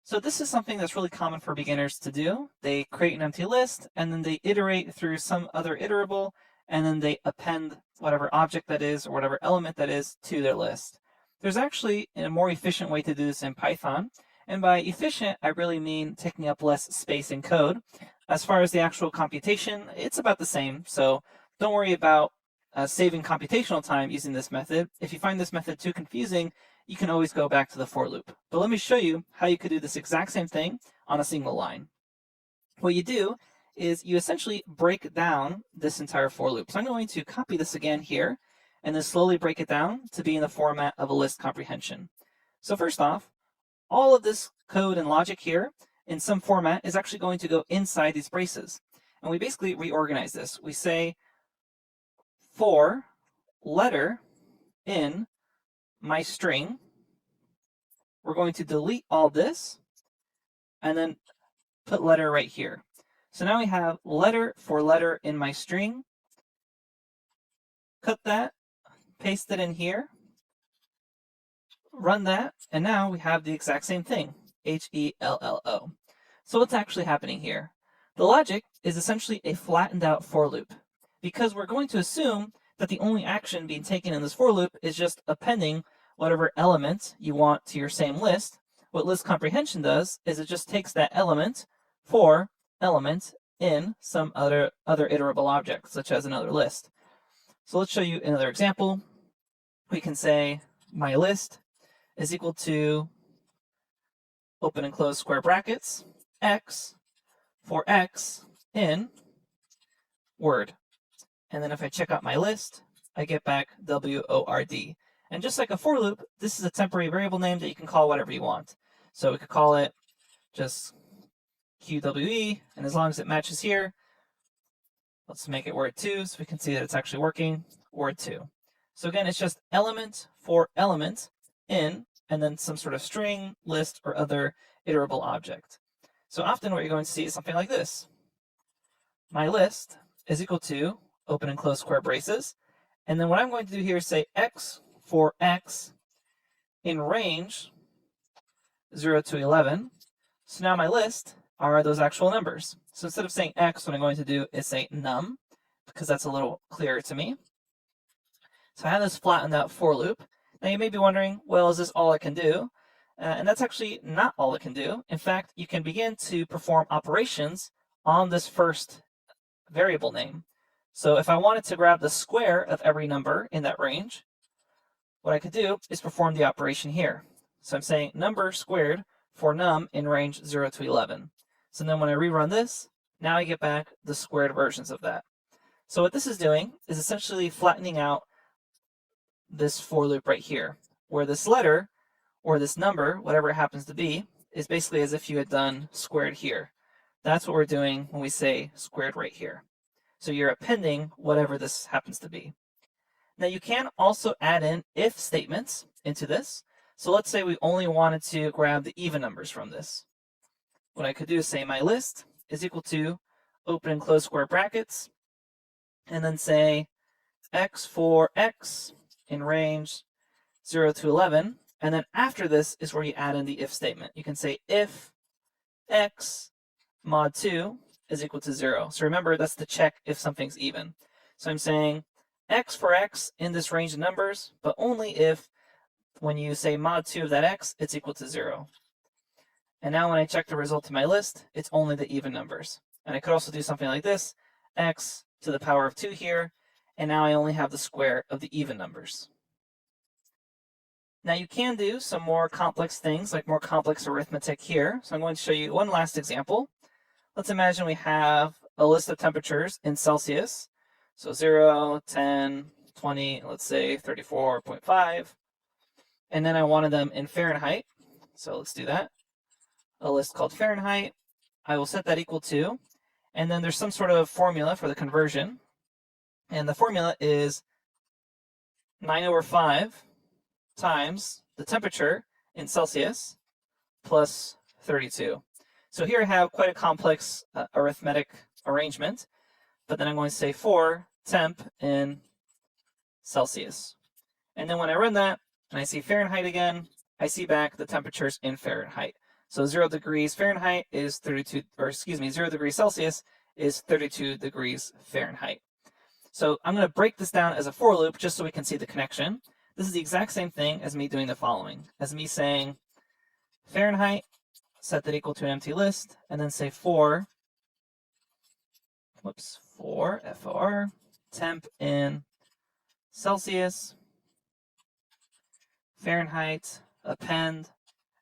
So this is something that's really common for beginners to do. They create an empty list, and then they iterate through some other iterable, and then they append whatever object that is or whatever element that is to their list. There's actually a more efficient way to do this in Python. And by efficient, I really mean taking up less space in code. As far as the actual computation, it's about the same. So don't worry about saving computational time using this method. If you find this method too confusing, you can always go back to the for loop. But let me show you how you could do this exact same thing on a single line. What you do is you essentially break down this entire for loop. So I'm going to copy this again here and then slowly break it down to be in the format of a list comprehension. So first off, all of this code and logic here in some format is actually going to go inside these braces. And we basically reorganize this. We say for letter in my string, we're going to delete all this and then put letter right here. So now we have letter for letter in my string. Cut that, paste it in here, run that, and now we have the exact same thing, HELLO. So what's actually happening here? The logic is essentially a flattened out for loop, because we're going to assume that the only action being taken in this for loop is just appending whatever element you want to your same list. What list comprehension does is it just takes that element for element in some other iterable object, such as another list. So let's show you another example. We can say my list is equal to, open and close square brackets, x for x in Word. And then if I check out my list, I get back WORD. And just like a for loop, this is a temporary variable name that you can call whatever you want. So we could call it just QWE, and as long as it matches here, let's make it Word2 so we can see that it's actually working, Word2. So again, it's just element for element in, and then some sort of string, list, or other iterable object. So often what you're going to see is something like this. My list is equal to, open and close square braces, and then what I'm going to do here is say x for x in range 0 to 11. So now my list are those actual numbers. So instead of saying x, what I'm going to do is say num, because that's a little clearer to me. So I have this flattened out for loop. Now you may be wondering, well, is this all it can do? And that's actually not all it can do. In fact, you can begin to perform operations on this first variable name. So if I wanted to grab the square of every number in that range, what I could do is perform the operation here. So I'm saying number squared for num in range 0 to 11. So then when I rerun this, now I get back the squared versions of that. So what this is doing is essentially flattening out this for loop right here, where this letter or this number, whatever it happens to be, is basically as if you had done squared here. That's what we're doing when we say squared right here. So you're appending whatever this happens to be. Now you can also add in if statements into this. So let's say we only wanted to grab the even numbers from this. What I could do is say my list is equal to, open and close square brackets, and then say x for x in range 0 to 11. And then after this is where you add in the if statement. You can say if x mod 2 is equal to 0. So remember, that's to check if something's even. So I'm saying x for x in this range of numbers, but only if when you say mod 2 of that x, it's equal to 0. And now when I check the result to my list, it's only the even numbers. And I could also do something like this, x to the power of 2 here, and now I only have the square of the even numbers. Now you can do some more complex things, like more complex arithmetic here. So I'm going to show you one last example. Let's imagine we have a list of temperatures in Celsius. So 0, 10, 20, let's say 34.5. And then I wanted them in Fahrenheit. So let's do that. A list called Fahrenheit. I will set that equal to, and then there's some sort of formula for the conversion. And the formula is 9/5 times the temperature in Celsius plus 32. So here I have quite a complex arithmetic arrangement, but then I'm going to say for temp in Celsius. And then when I run that and I see Fahrenheit again, I see back the temperatures in Fahrenheit. So 0 degrees Fahrenheit is 32, or excuse me, 0 degrees Celsius is 32 degrees Fahrenheit. So I'm going to break this down as a for loop just so we can see the connection. This is the exact same thing as me doing the following, as me saying Fahrenheit, set that equal to an empty list, and then say for FOR, temp in Celsius, Fahrenheit, append,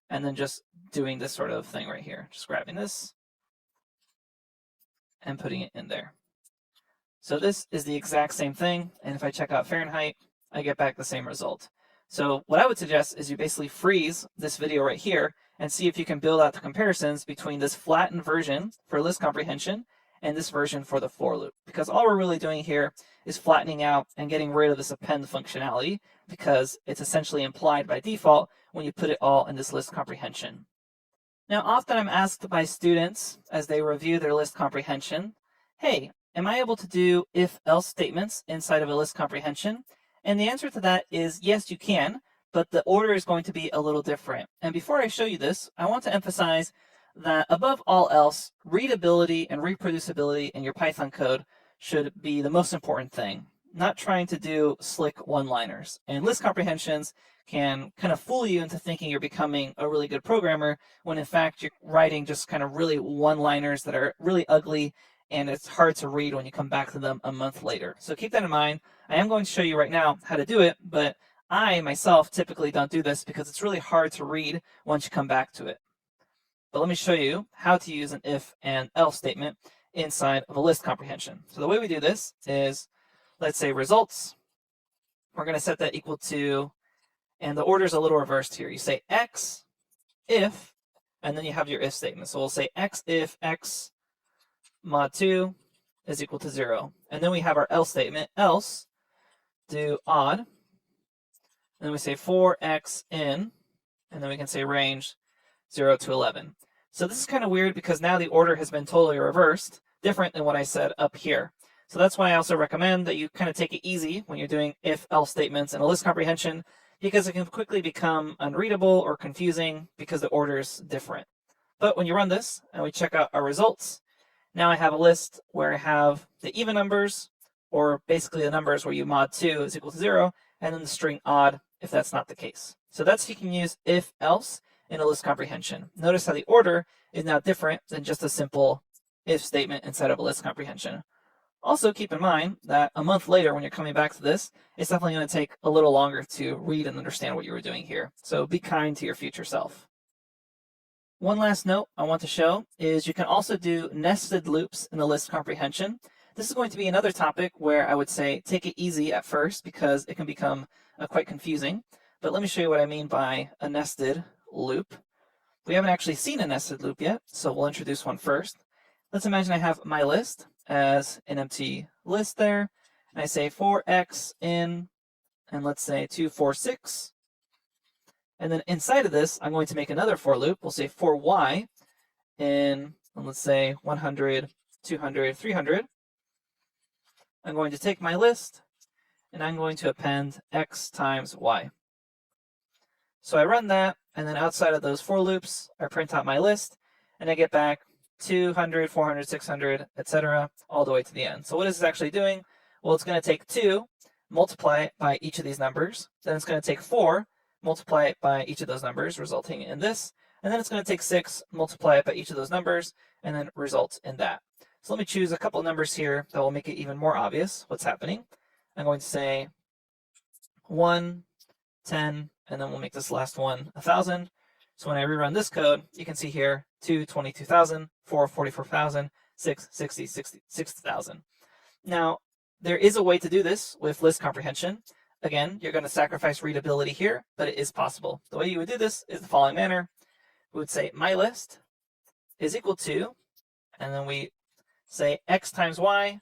and then just doing this sort of thing right here. Just grabbing this and putting it in there. So this is the exact same thing, and if I check out Fahrenheit, I get back the same result. So what I would suggest is you basically freeze this video right here and see if you can build out the comparisons between this flattened version for list comprehension and this version for the for loop. Because all we're really doing here is flattening out and getting rid of this append functionality, because it's essentially implied by default when you put it all in this list comprehension. Now, often I'm asked by students as they review their list comprehension, hey, am I able to do if-else statements inside of a list comprehension? And the answer to that is yes, you can, but the order is going to be a little different. And before I show you this, I want to emphasize that above all else, readability and reproducibility in your Python code should be the most important thing, not trying to do slick one-liners. And list comprehensions can kind of fool you into thinking you're becoming a really good programmer when in fact you're writing just kind of really one-liners that are really ugly and it's hard to read when you come back to them a month later. So keep that in mind. I am going to show you right now how to do it, but I myself typically don't do this because it's really hard to read once you come back to it. But let me show you how to use an if and else statement inside of a list comprehension. So the way we do this is, let's say results. We're going to set that equal to, and the order is a little reversed here. You say x if, and then you have your if statement. So we'll say x if x mod 2 is equal to 0. And then we have our else statement, else do odd. And then we say for x in, and then we can say range 0 to 11. So this is kind of weird because now the order has been totally reversed, different than what I said up here. So that's why I also recommend that you kind of take it easy when you're doing if-else statements in a list comprehension, because it can quickly become unreadable or confusing because the order is different. But when you run this and we check out our results, now I have a list where I have the even numbers, or basically the numbers where you mod 2 is equal to 0, and then the string odd if that's not the case. So that's you can use if-else in a list comprehension. Notice how the order is now different than just a simple if statement inside of a list comprehension. Also keep in mind that a month later when you're coming back to this, it's definitely going to take a little longer to read and understand what you were doing here. So be kind to your future self. One last note I want to show is you can also do nested loops in the list comprehension. This is going to be another topic where I would say take it easy at first because it can become quite confusing. But let me show you what I mean by a nested loop. We haven't actually seen a nested loop yet, so we'll introduce one first. Let's imagine I have my list as an empty list there, and I say for x in, and let's say 246. And then inside of this, I'm going to make another for loop. We'll say for y in, and let's say 100, 200, 300. I'm going to take my list, and I'm going to append x times y. So I run that, and then outside of those for loops, I print out my list, and I get back 200, 400, 600, etc., all the way to the end. So what is this actually doing? Well, it's going to take 2, multiply it by each of these numbers. Then it's going to take 4, multiply it by each of those numbers, resulting in this. And then it's going to take 6, multiply it by each of those numbers, and then result in that. So let me choose a couple of numbers here that will make it even more obvious what's happening. I'm going to say 1, 10, and then we'll make this last one 1,000. So when I rerun this code, you can see here 2, 22,000, 4, 44,000, 6, 60, 60,000. Now, there is a way to do this with list comprehension. Again, you're going to sacrifice readability here, but it is possible. The way you would do this is the following manner. We would say my list is equal to, and then we say x times y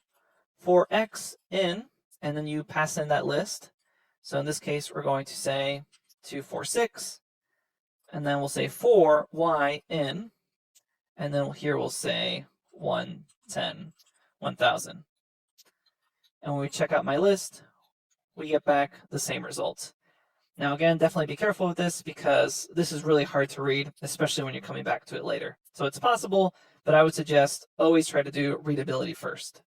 for x in, and then you pass in that list. So in this case, we're going to say 246, and then we'll say for y in, and then here we'll say 110, 1,000. And when we check out my list, we get back the same results. Now again, definitely be careful with this because this is really hard to read, especially when you're coming back to it later. So it's possible, but I would suggest always try to do readability first.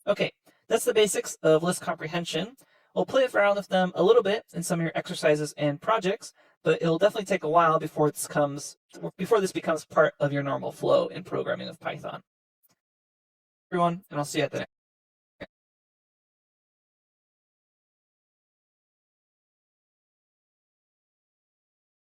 Okay, that's the basics of list comprehension. We'll play around with them a little bit in some of your exercises and projects, but it'll definitely take a while before this becomes part of your normal flow in programming with Python. Everyone, and I'll see you at the next.